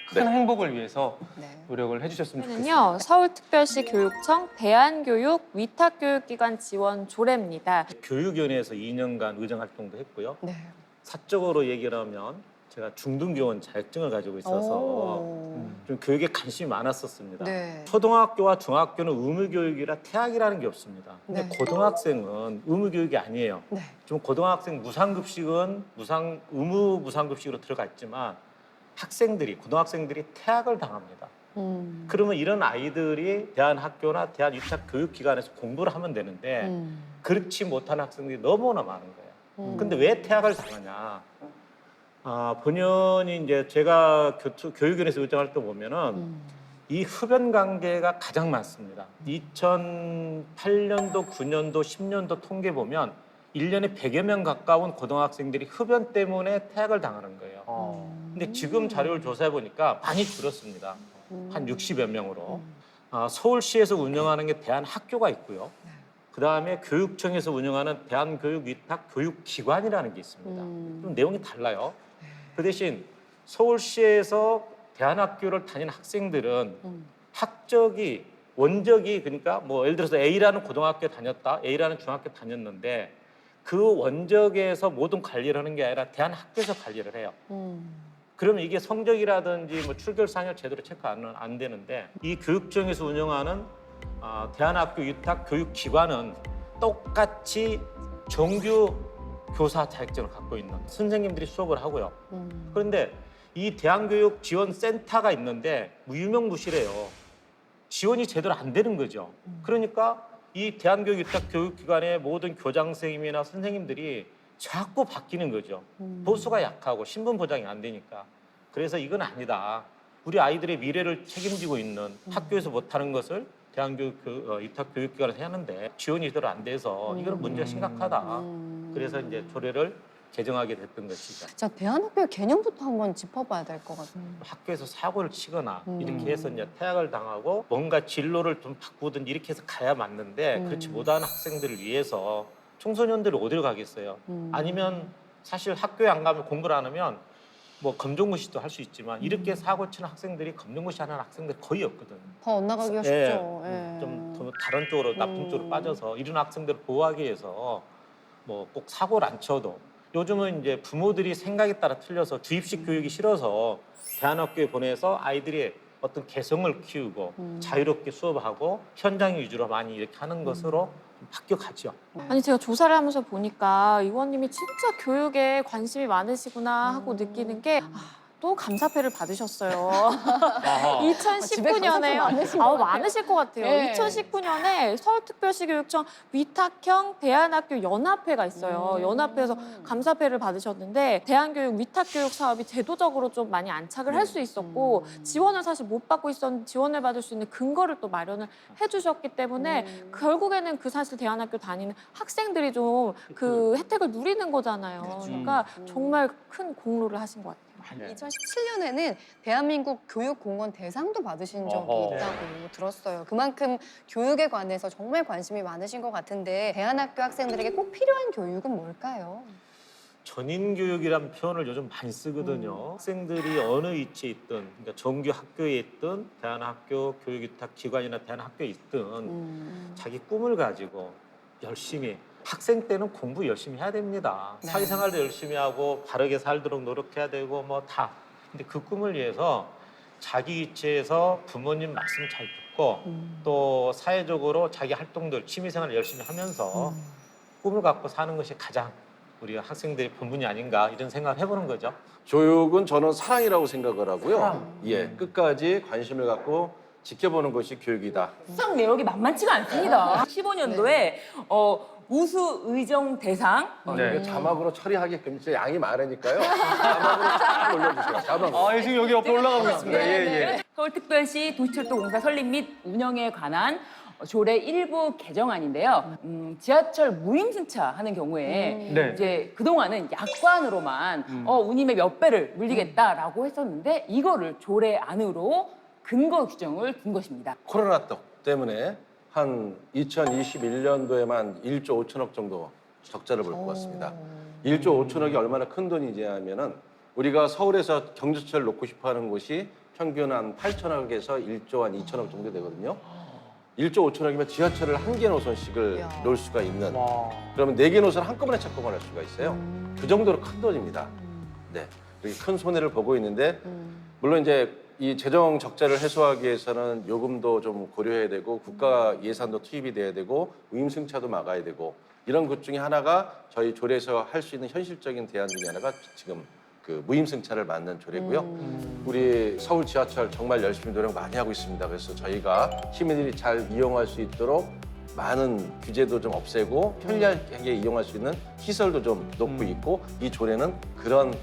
Speaker 1: 큰 행복을 위해서
Speaker 2: 네.
Speaker 1: 노력을 해주셨으면 좋겠습니다.
Speaker 6: 는요 서울특별시 교육청 대한교육 위탁교육기관 지원 조례입니다.
Speaker 4: 교육위원회에서 2년간 의정 활동도 했고요.
Speaker 2: 네.
Speaker 4: 사적으로 얘기를 하면 제가 중등교원 자격증을 가지고 있어서
Speaker 2: 오.
Speaker 4: 좀 교육에 관심이 많았었습니다.
Speaker 2: 네.
Speaker 4: 초등학교와 중학교는 의무교육이라 태학이라는 게 없습니다. 근데
Speaker 2: 네.
Speaker 4: 고등학생은 의무교육이 아니에요.
Speaker 2: 네.
Speaker 4: 좀 고등학생 무상급식은 의무 무상급식으로 들어가 있지만 학생들이 고등학생들이 태학을 당합니다. 그러면 이런 아이들이 대한학교나 대한위탁교육기관에서 공부를 하면 되는데 그렇지 못한 학생들이 너무나 많은 거예요. 근데 왜 태학을 당하냐? 본연이 이제 제가 교육위원회에서 의정할 때 보면은 이 흡연 관계가 가장 많습니다. 2008년도, 9년도, 10년도 통계 보면 1년에 100여 명 가까운 고등학생들이 흡연 때문에 퇴학을 당하는 거예요. 근데 지금 자료를 조사해 보니까 많이 줄었습니다. 한 60여 명으로. 서울시에서 운영하는 게 대한학교가 있고요. 그 다음에 교육청에서 운영하는 대한교육위탁교육기관이라는 게 있습니다. 좀 내용이 달라요. 그 대신 서울시에서 대한학교를 다니는 학생들은 학적이 원적이 그러니까 뭐 예를 들어서 A라는 고등학교에 다녔다, A라는 중학교에 다녔는데 그 원적에서 모든 관리를 하는 게 아니라 대한학교에서 관리를 해요. 그러면 이게 성적이라든지 뭐 출결사항을 제대로 체크 안 되는데 이 교육청에서 운영하는 대한학교 위탁교육기관은 똑같이 정규 교사 자격증을 갖고 있는 선생님들이 수업을 하고요. 그런데 이 대한교육지원센터가 있는데 유명무실해요. 지원이 제대로 안 되는 거죠. 그러니까 이 대한교육위탁교육기관의 모든 교장 선생님이나 선생님들이 자꾸 바뀌는 거죠. 보수가 약하고 신분 보장이 안 되니까. 그래서 이건 아니다. 우리 아이들의 미래를 책임지고 있는 학교에서 못하는 것을 대한교육위탁교육기관에서 해야 하는데 지원이 제대로 안 돼서 이건 문제가 심각하다. 그래서 이제 조례를 개정하게 됐던 것이죠.
Speaker 2: 자, 대한학교의 개념부터 한번 짚어봐야 될 것 같아요.
Speaker 4: 학교에서 사고를 치거나 이렇게 해서 이제 퇴학을 당하고 뭔가 진로를 좀 바꾸든지 이렇게 해서 가야 맞는데 그렇지 못한 학생들을 위해서 청소년들이 어디로 가겠어요? 아니면 사실 학교에 안 가면 공부를 안 하면 뭐 검정고시도 할 수 있지만 이렇게 사고 치는 학생들이 검정고시 하는 학생들이 거의 없거든요.
Speaker 2: 더 엇나가기가 쉽죠. 예.
Speaker 4: 좀 다른 쪽으로 나쁜 쪽으로 빠져서 이런 학생들을 보호하기 위해서 뭐 꼭 사고를 안 쳐도 요즘은 이제 부모들이 생각에 따라 틀려서 주입식 교육이 싫어서 대한학교에 보내서 아이들이 어떤 개성을 키우고 자유롭게 수업하고 현장 위주로 많이 이렇게 하는 것으로 좀 바뀌어가죠.
Speaker 6: 아니 제가 조사를 하면서 보니까 의원님이 진짜 교육에 관심이 많으시구나 하고 느끼는 게 또 감사패를 받으셨어요.
Speaker 2: 집에 감사패
Speaker 6: 2019년에
Speaker 2: 많으신 것 같아요.
Speaker 6: 많으실 것 같아요.
Speaker 2: 네.
Speaker 6: 2019년에 서울특별시 교육청 위탁형 대한학교 연합회가 있어요. 연합회에서 감사패를 받으셨는데 대한교육 위탁교육 사업이 제도적으로 좀 많이 안착을 할 수 있었고 지원을 사실 못 받고 있었는데 지원을 받을 수 있는 근거를 또 마련을 해주셨기 때문에 결국에는 그 사실 대한학교 다니는 학생들이 좀 그 혜택을 누리는 거잖아요. 그러니까 정말 큰 공로를 하신 것 같아요.
Speaker 2: 2017년에는 대한민국 교육공헌 대상도 받으신 적이
Speaker 1: 어허.
Speaker 2: 있다고 들었어요. 그만큼 교육에 관해서 정말 관심이 많으신 것 같은데 대한학교 학생들에게 꼭 필요한 교육은 뭘까요?
Speaker 4: 전인 교육이라는 표현을 요즘 많이 쓰거든요. 학생들이 어느 위치에 있든, 그러니까 정규 학교에 있든, 대안학교, 교육위탁기관이나 대안학교에 있든 자기 꿈을 가지고 열심히, 학생 때는 공부 열심히 해야 됩니다.
Speaker 2: 네.
Speaker 4: 사회생활도 열심히 하고 바르게 살도록 노력해야 되고 뭐 다. 근데 그 꿈을 위해서 자기 위치에서 부모님 말씀 잘 듣고 또 사회적으로 자기 활동들, 취미생활을 열심히 하면서 꿈을 갖고 사는 것이 가장 우리 학생들의 본분이 아닌가 이런 생각을 해보는 거죠.
Speaker 3: 교육은 저는 사랑이라고 생각을 하고요. 예, 끝까지 관심을 갖고 지켜보는 것이 교육이다.
Speaker 5: 수상 내역이 만만치가 않습니다. 15년도에 우수 의정 대상
Speaker 1: 네.
Speaker 3: 이게 자막으로 처리하게끔 진짜 양이 많으니까요. 자막으로 쫙 올려주세요. 자막으로.
Speaker 1: 아, 지금 여기 옆에 올라가고 있습니다. 예, 예.
Speaker 5: 서울특별시 도시철도공사 설립 및 운영에 관한 조례 일부 개정안인데요. 지하철 무임승차하는 경우에
Speaker 1: 네.
Speaker 5: 이제 그동안은 약관으로만 운임의 몇 배를 물리겠다라고 했었는데 이거를 조례 안으로 근거 규정을 둔 것입니다.
Speaker 3: 코로나 때문에 한 2021년도에만 1조 5천억 정도 적자를 볼 것 같습니다. 1조 5천억이 얼마나 큰 돈이지 하면은 우리가 서울에서 경주철 놓고 싶어 하는 곳이 평균 한 8천억에서 1조 한 2천억 정도 되거든요. 1조 5천억이면 지하철을 한 개 노선씩을
Speaker 2: 이야.
Speaker 3: 놓을 수가 있는,
Speaker 1: 와.
Speaker 3: 그러면 4개 노선 한꺼번에 착공을 할 수가 있어요. 그 정도로 큰 돈입니다. 네, 이렇게 큰 손해를 보고 있는데 물론 이제 이 재정 적자를 해소하기 위해서는 요금도 좀 고려해야 되고 국가 예산도 투입이 돼야 되고 무임승차도 막아야 되고 이런 것 중에 하나가 저희 조례에서 할 수 있는 현실적인 대안 중에 하나가 지금 그 무임승차를 막는 조례고요. 우리 서울 지하철 정말 열심히 노력 많이 하고 있습니다. 그래서 저희가 시민들이 잘 이용할 수 있도록 많은 규제도 좀 없애고 편리하게 이용할 수 있는 시설도 좀 놓고 있고 이 조례는 그런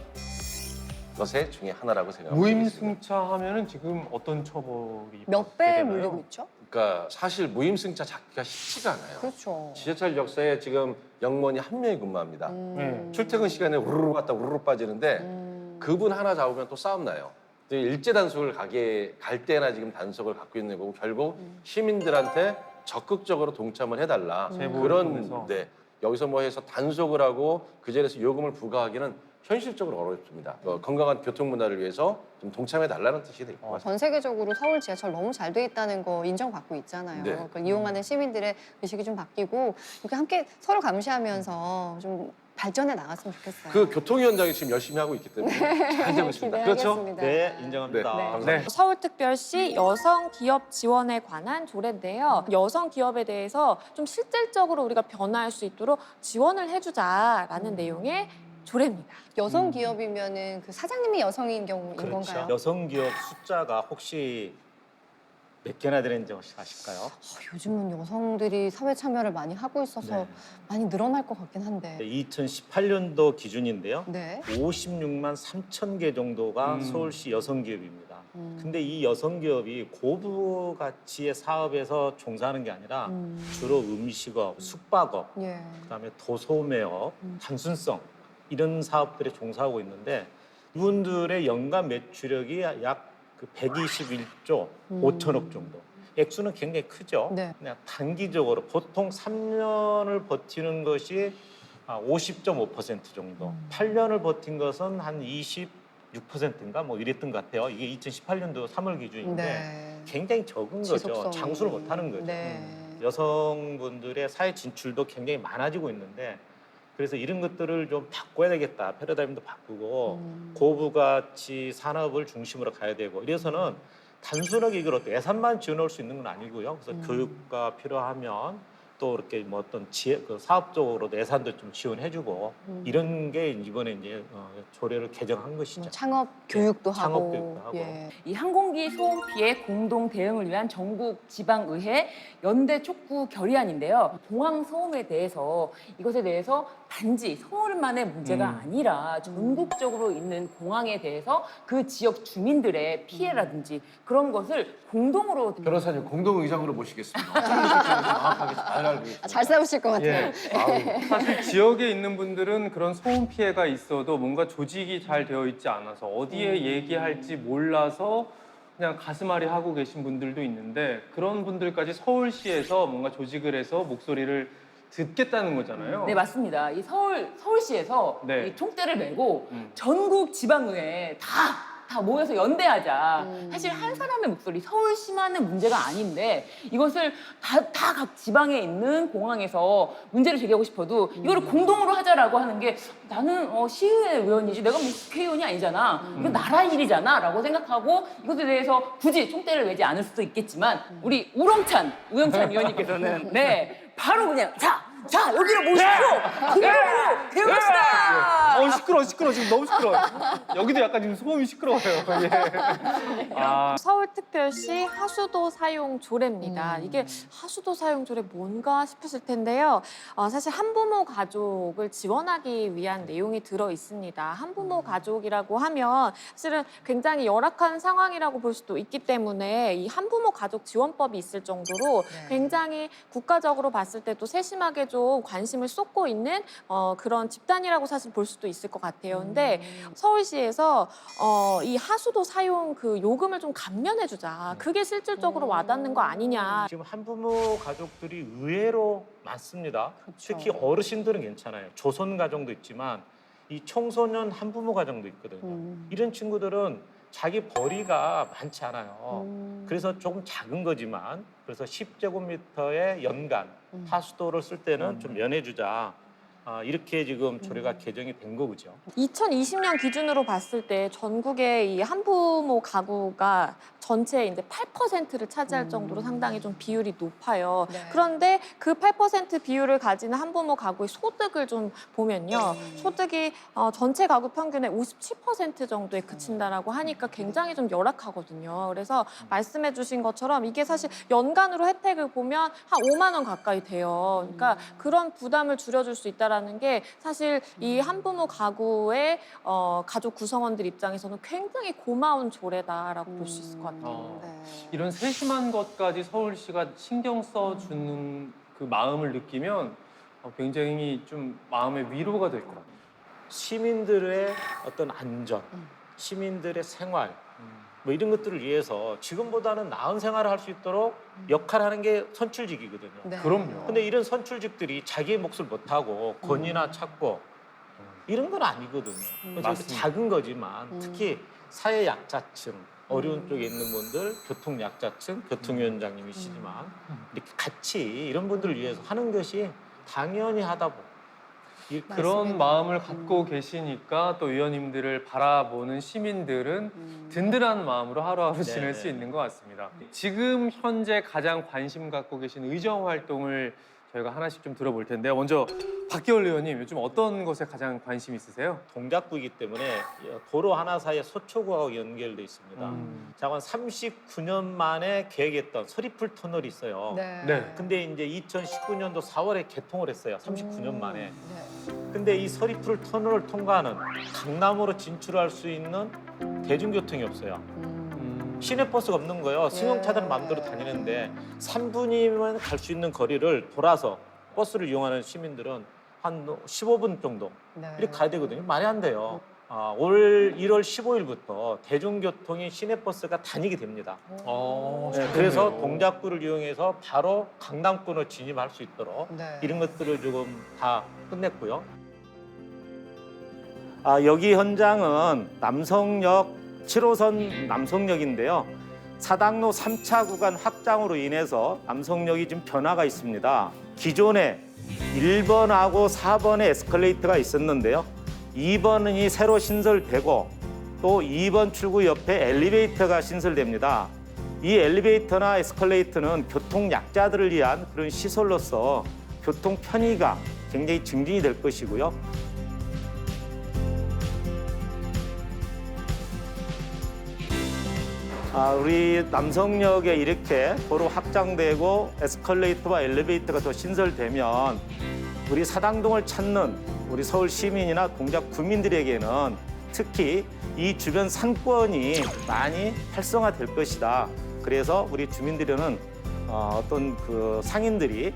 Speaker 3: 것의 중에 하나라고 생각합니다.
Speaker 1: 무임승차 하면은 지금 어떤 처벌이
Speaker 2: 몇
Speaker 1: 받게
Speaker 2: 배
Speaker 1: 되나요?
Speaker 2: 물리고 있죠?
Speaker 3: 그러니까 사실 무임승차 잡기가 쉽지가 않아요.
Speaker 2: 그렇죠.
Speaker 3: 지하철 역사에 지금 영문이 한 명이 근무합니다.
Speaker 1: 네.
Speaker 3: 출퇴근 시간에 우르르 갔다 우르르 빠지는데 그분 하나 잡으면 또 싸움 나요. 또 일제 단속을 갈 때나 지금 단속을 갖고 있는 거고 결국 시민들한테 적극적으로 동참을 해달라.
Speaker 1: 제보를
Speaker 3: 그런
Speaker 1: 통해서.
Speaker 3: 네, 여기서 뭐 해서 단속을 하고 그 자리에서 요금을 부과하기는 현실적으로 어렵습니다. 건강한 교통 문화를 위해서 좀 동참해 달라는 뜻이 될 것 같습니다.
Speaker 2: 전 세계적으로 서울 지하철 너무 잘 돼 있다는 거 인정받고 있잖아요.
Speaker 3: 네.
Speaker 2: 그걸 이용하는 시민들의 의식이 좀 바뀌고 이렇게 함께 서로 감시하면서 좀 발전해 나갔으면 좋겠어요.
Speaker 3: 그 교통위원장이 지금 열심히 하고 있기 때문에 잘 되고 있습니다.
Speaker 2: 기대하겠습니다.
Speaker 4: 네, 인정합니다.
Speaker 2: 네.
Speaker 3: 감사합니다.
Speaker 1: 네.
Speaker 6: 서울특별시 여성 기업 지원에 관한 조례인데요. 여성 기업에 대해서 좀 실질적으로 우리가 변화할 수 있도록 지원을 해주자라는 내용의 조례입니다.
Speaker 2: 여성 기업이면은 그 사장님이 여성인 경우인
Speaker 4: 그렇죠.
Speaker 2: 건가요?
Speaker 4: 여성 기업 숫자가 혹시 몇 개나 되는지 혹시 아실까요?
Speaker 2: 요즘은 여성들이 사회 참여를 많이 하고 있어서
Speaker 4: 네.
Speaker 2: 많이 늘어날 것 같긴 한데.
Speaker 4: 2018년도 기준인데요.
Speaker 2: 네.
Speaker 4: 56만 3천 개 정도가 서울시 여성 기업입니다. 근데 이 여성 기업이 고부 가치의 사업에서 종사하는 게 아니라 주로 음식업, 숙박업,
Speaker 2: 예.
Speaker 4: 그다음에 도소매업, 단순성 이런 사업들에 종사하고 있는데 이분들의 연간 매출액이 약 121조 5천억 정도. 액수는 굉장히 크죠.
Speaker 2: 네.
Speaker 4: 그냥 단기적으로 보통 3년을 버티는 것이 50.5% 정도. 8년을 버틴 것은 한 26%인가 뭐 이랬던 것 같아요. 이게 2018년도 3월 기준인데
Speaker 2: 네.
Speaker 4: 굉장히 적은 거죠.
Speaker 2: 지속성이.
Speaker 4: 장수를 못 하는 거죠.
Speaker 2: 네.
Speaker 4: 여성분들의 사회 진출도 굉장히 많아지고 있는데 그래서 이런 것들을 좀 바꿔야 되겠다. 패러다임도 바꾸고 고부가치 산업을 중심으로 가야 되고 이래서는 단순하게 이걸 어떻게 예산만 지원할 수 있는 건 아니고요. 그래서 교육가 필요하면 또 이렇게 뭐 어떤 그 사업적으로 예산도 좀 지원해주고 이런 게 이번에 이제 조례를 개정한 것이죠.
Speaker 2: 창업 교육도
Speaker 4: 창업
Speaker 2: 하고.
Speaker 4: 교육도 하고.
Speaker 2: 예.
Speaker 5: 이 항공기 소음 피해 공동 대응을 위한 전국 지방의회 연대 촉구 결의안인데요. 공항 소음에 대해서 이것에 대해서 단지 서울만의 문제가 아니라 전국적으로 있는 공항에 대해서 그 지역 주민들의 피해라든지 그런 것을 공동으로
Speaker 3: 변호사님 공동의장으로 모시겠습니다. 정확하게 잘 알고 있습니다.
Speaker 2: 잘 싸우실 것 같아요.
Speaker 1: 예. 사실 지역에 있는 분들은 그런 소음 피해가 있어도 뭔가 조직이 잘 되어 있지 않아서 어디에 얘기할지 몰라서 그냥 가슴앓이 하고 계신 분들도 있는데 그런 분들까지 서울시에서 뭔가 조직을 해서 목소리를 듣겠다는 거잖아요.
Speaker 5: 네, 맞습니다. 이 서울시에서
Speaker 1: 네.
Speaker 5: 이 총대를 메고
Speaker 1: 음.
Speaker 5: 전국 지방의회 다 모여서 연대하자. 사실 한 사람의 목소리, 서울시만의 문제가 아닌데 이것을 다 각 지방에 있는 공항에서 문제를 제기하고 싶어도 이거를 공동으로 하자라고 하는 게 나는 시의회 의원이지 내가 뭐 국회의원이 아니잖아. 이건 나라 일이잖아 라고 생각하고 이것에 대해서 굳이 총대를 메지 않을 수도 있겠지만 우리 우영찬 의원님께서는 네, 바로 그냥 자 여기로 모십시오. 공동으로 배웁시다.
Speaker 1: 시끄러워. 지금 너무 시끄러워. 여기도 약간 지금 소음이 시끄러워요. 예.
Speaker 6: 서울특별시 하수도 사용 조례입니다. 이게 하수도 사용 조례 뭔가 싶으실 텐데요. 사실 한부모 가족을 지원하기 위한 내용이 들어 있습니다. 한부모 가족이라고 하면 사실은 굉장히 열악한 상황이라고 볼 수도 있기 때문에 이 한부모 가족 지원법이 있을 정도로
Speaker 2: 네.
Speaker 6: 굉장히 국가적으로 봤을 때도 세심하게 좀 관심을 쏟고 있는 그런 집단이라고 사실 볼 수도 있을 것 같아요. 근데 서울시에서 이 하수도 사용 그 요금을 좀 감면해주자. 그게 실질적으로 와닿는 거 아니냐.
Speaker 4: 지금 한부모 가족들이 의외로 많습니다. 특히 어르신들은 괜찮아요. 조선 가정도 있지만 이 청소년 한부모 가정도 있거든요. 이런 친구들은 자기 벌이가 많지 않아요. 그래서 조금 작은 거지만 그래서 10제곱미터의 연간 하수도를 쓸 때는 좀 면해주자. 이렇게 지금 조례가 개정이 된 거죠.
Speaker 6: 2020년 기준으로 봤을 때 전국의 이 한부모 가구가 전체의 이제 8%를 차지할 정도로 상당히 좀 비율이 높아요.
Speaker 2: 네.
Speaker 6: 그런데 그 8% 비율을 가지는 한부모 가구의 소득을 좀 보면요. 소득이 전체 가구 평균의 57% 정도에 그친다라고 하니까 굉장히 좀 열악하거든요. 그래서 말씀해 주신 것처럼 이게 사실 연간으로 혜택을 보면 한 5만 원 가까이 돼요. 그러니까 그런 부담을 줄여줄 수 있다라는 게 사실 이 한부모 가구의 가족 구성원들 입장에서는 굉장히 고마운 조례다라고 볼 수 있을 것 같아요.
Speaker 2: 네.
Speaker 1: 이런 세심한 것까지 서울시가 신경 써주는 그 마음을 느끼면 굉장히 좀 마음의 위로가 될 것 같아요.
Speaker 4: 시민들의 어떤 안전, 시민들의 생활 뭐 이런 것들을 위해서 지금보다는 나은 생활을 할 수 있도록 역할하는 게 선출직이거든요.
Speaker 2: 네.
Speaker 1: 그럼요.
Speaker 4: 근데 이런 선출직들이 자기의 몫을 못하고 권위나 찾고 이런 건 아니거든요. 그래서
Speaker 1: 맞습니다.
Speaker 4: 작은 거지만 특히 사회 약자층, 어려운 쪽에 있는 분들, 교통 약자층, 교통위원장님이시지만 이렇게 같이 이런 분들을 위해서 하는 것이 당연히 하다 보고
Speaker 1: 그런
Speaker 2: 맞습니다.
Speaker 1: 마음을 갖고 계시니까 또 의원님들을 바라보는 시민들은 든든한 마음으로 하루하루 지낼 수 있는 것 같습니다. 지금 현재 가장 관심 갖고 계신 의정 활동을 저희가 하나씩 좀 들어볼 텐데요. 먼저 박기월 의원님, 요즘 어떤 것에 가장 관심 있으세요?
Speaker 4: 동작구이기 때문에 도로 하나 사이에 소초구하고 연결돼 있습니다. 자관 39년 만에 계획했던 서리풀 터널이 있어요.
Speaker 2: 네.
Speaker 1: 네.
Speaker 4: 근데 이제 2019년도 4월에 개통을 했어요. 39년 만에.
Speaker 2: 네.
Speaker 4: 근데 이 서리풀 터널을 통과하는 강남으로 진출할 수 있는 대중교통이 없어요. 시내버스가 없는 거예요. 승용차들은 마음대로 다니는데 3분이면 갈 수 있는 거리를 돌아서 버스를 이용하는 시민들은 한 15분 정도
Speaker 2: 네.
Speaker 4: 이렇게 가야 되거든요. 말이 안 돼요. 올 1월 15일부터 대중교통이 시내버스가 다니게 됩니다. 네, 그래서 동작구를 이용해서 바로 강남권으로 진입할 수 있도록
Speaker 2: 네.
Speaker 4: 이런 것들을 조금 다 끝냈고요. 여기 현장은 남성역 7호선 남성역인데요. 사당로 3차 구간 확장으로 인해서 남성역이 좀 변화가 있습니다. 기존에 1번하고 4번의 에스컬레이터가 있었는데요. 2번이 새로 신설되고 또 2번 출구 옆에 엘리베이터가 신설됩니다. 이 엘리베이터나 에스컬레이터는 교통 약자들을 위한 그런 시설로서 교통 편의가 굉장히 증진이 될 것이고요. 우리 남성역에 이렇게 도로 확장되고 에스컬레이터와 엘리베이터가 더 신설되면 우리 사당동을 찾는 우리 서울 시민이나 동작 구민들에게는 특히 이 주변 상권이 많이 활성화될 것이다. 그래서 우리 주민들은 어떤 그 상인들이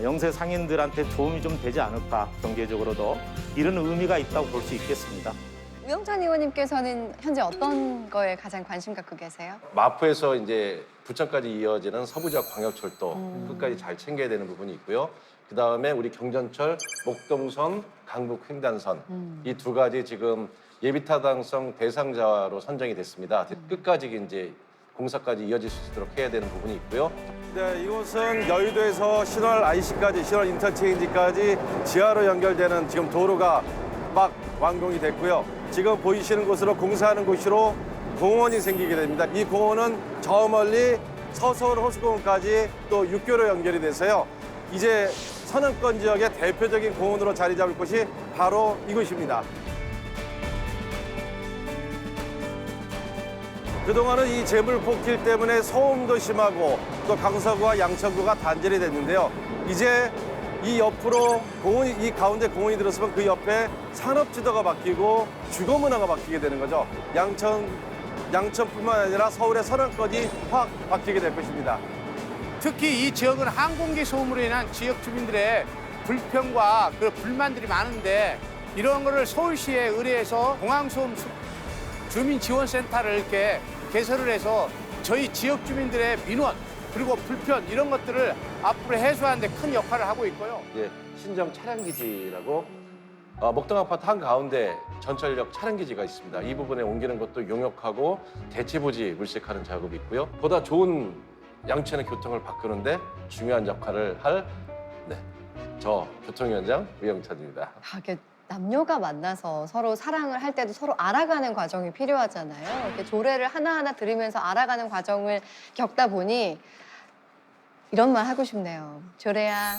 Speaker 4: 영세 상인들한테 도움이 좀 되지 않을까, 경제적으로도 이런 의미가 있다고 볼 수 있겠습니다.
Speaker 2: 우영찬 의원님께서는 현재 어떤 거에 가장 관심 갖고 계세요?
Speaker 3: 마포에서 이제 부천까지 이어지는 서부지역 광역철도 끝까지 잘 챙겨야 되는 부분이 있고요. 그 다음에 우리 경전철 목동선, 강북 횡단선 이 두 가지 지금 예비타당성 대상자로 선정이 됐습니다. 끝까지 이제 공사까지 이어질 수 있도록 해야 되는 부분이 있고요. 네, 이곳은 여의도에서 신월 IC까지, 신월 인터체인지까지 지하로 연결되는 지금 도로가 막 완공이 됐고요. 지금 보이시는 곳으로 공사하는 곳으로 공원이 생기게 됩니다. 이 공원은 저 멀리 서서울 호수공원까지 또 육교로 연결이 돼서요. 이제 선언권 지역의 대표적인 공원으로 자리 잡을 곳이 바로 이곳입니다. 그동안은 이 재물 폭길 때문에 소음도 심하고 또 강서구와 양천구가 단절이 됐는데요. 이제 이 옆으로 공원이, 이 가운데 공원이 들어서면 그 옆에 산업지도가 바뀌고 주거문화가 바뀌게 되는 거죠. 양천뿐만 아니라 서울의 선언권이 확 바뀌게 될 것입니다.
Speaker 7: 특히 이 지역은 항공기 소음으로 인한 지역 주민들의 불평과 그 불만들이 많은데 이런 거를 서울시에 의뢰해서 공항소음 주민지원센터를 이렇게 개설을 해서 저희 지역 주민들의 민원 그리고 불편 이런 것들을 앞으로 해소하는 데 큰 역할을 하고 있고요.
Speaker 3: 예, 신정 차량기지라고 목동 아파트 한가운데 전철역 차량기지가 있습니다. 이 부분에 옮기는 것도 용역하고 대체부지 물색하는 작업이 있고요. 보다 좋은 양천의 교통을 바꾸는데 중요한 역할을 할 저 교통위원장 우영찬입니다.
Speaker 2: 이렇게 남녀가 만나서 서로 사랑을 할 때도 서로 알아가는 과정이 필요하잖아요. 이렇게 조례를 하나하나 들으면서 알아가는 과정을 겪다 보니 이런 말 하고 싶네요. 조례야,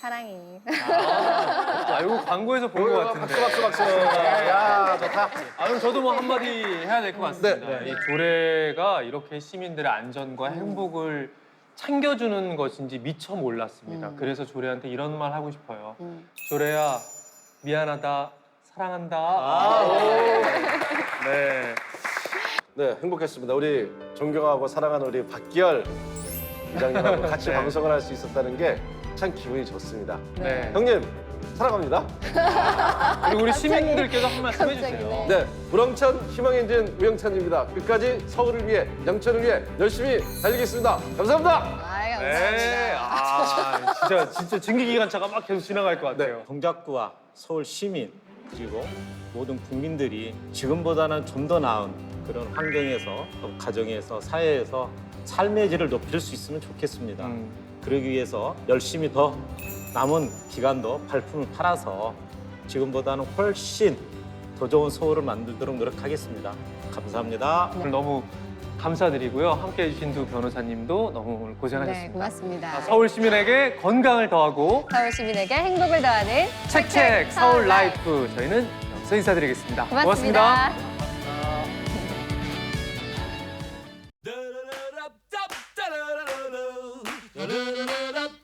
Speaker 2: 사랑해.
Speaker 1: 이거 광고에서 본 것 같은데.
Speaker 3: 박수. 야, 좋다.
Speaker 1: 그럼 저도 뭐 한마디 해야 될 것 같습니다.
Speaker 3: 네.
Speaker 1: 이 조례가 이렇게 시민들의 안전과 행복을 챙겨주는 것인지 미처 몰랐습니다. 그래서 조례한테 이런 말 하고 싶어요. 조례야, 미안하다, 사랑한다. 네.
Speaker 3: 네, 행복했습니다. 우리 존경하고 사랑하는 우리 박기열 부장님하고 같이
Speaker 1: 네.
Speaker 3: 방송을 할 수 있었다는 게 참 기분이 좋습니다.
Speaker 1: 네.
Speaker 3: 형님, 사랑합니다.
Speaker 1: 그리고 우리 시민들께도 한 말씀
Speaker 2: 갑자기,
Speaker 1: 해주세요.
Speaker 3: 네, 우렁찬 희망의 엔진 우영찬입니다. 끝까지 서울을 위해, 양천을 위해 열심히 달리겠습니다. 감사합니다.
Speaker 1: 네.
Speaker 2: 감사합니다.
Speaker 1: 진짜 증기기관차가 막 계속 지나갈 것 같아요.
Speaker 4: 동작구와 서울 시민 그리고 모든 국민들이 지금보다는 좀 더 나은 그런 환경에서 또 가정에서 사회에서 삶의 질을 높일 수 있으면 좋겠습니다. 그러기 위해서 열심히 더 남은 기간도 발품을 팔아서 지금보다는 훨씬 더 좋은 서울을 만들도록 노력하겠습니다. 감사합니다.
Speaker 1: 오늘 너무 감사드리고요. 함께해 주신 두 변호사님도 너무 오늘 고생하셨습니다.
Speaker 2: 네, 고맙습니다.
Speaker 1: 서울 시민에게 건강을 더하고
Speaker 2: 서울 시민에게 행복을 더하는
Speaker 1: 책책 서울 라이프 저희는 여기서 인사드리겠습니다.
Speaker 2: 고맙습니다.
Speaker 8: Da da da da da da da da da da da da da da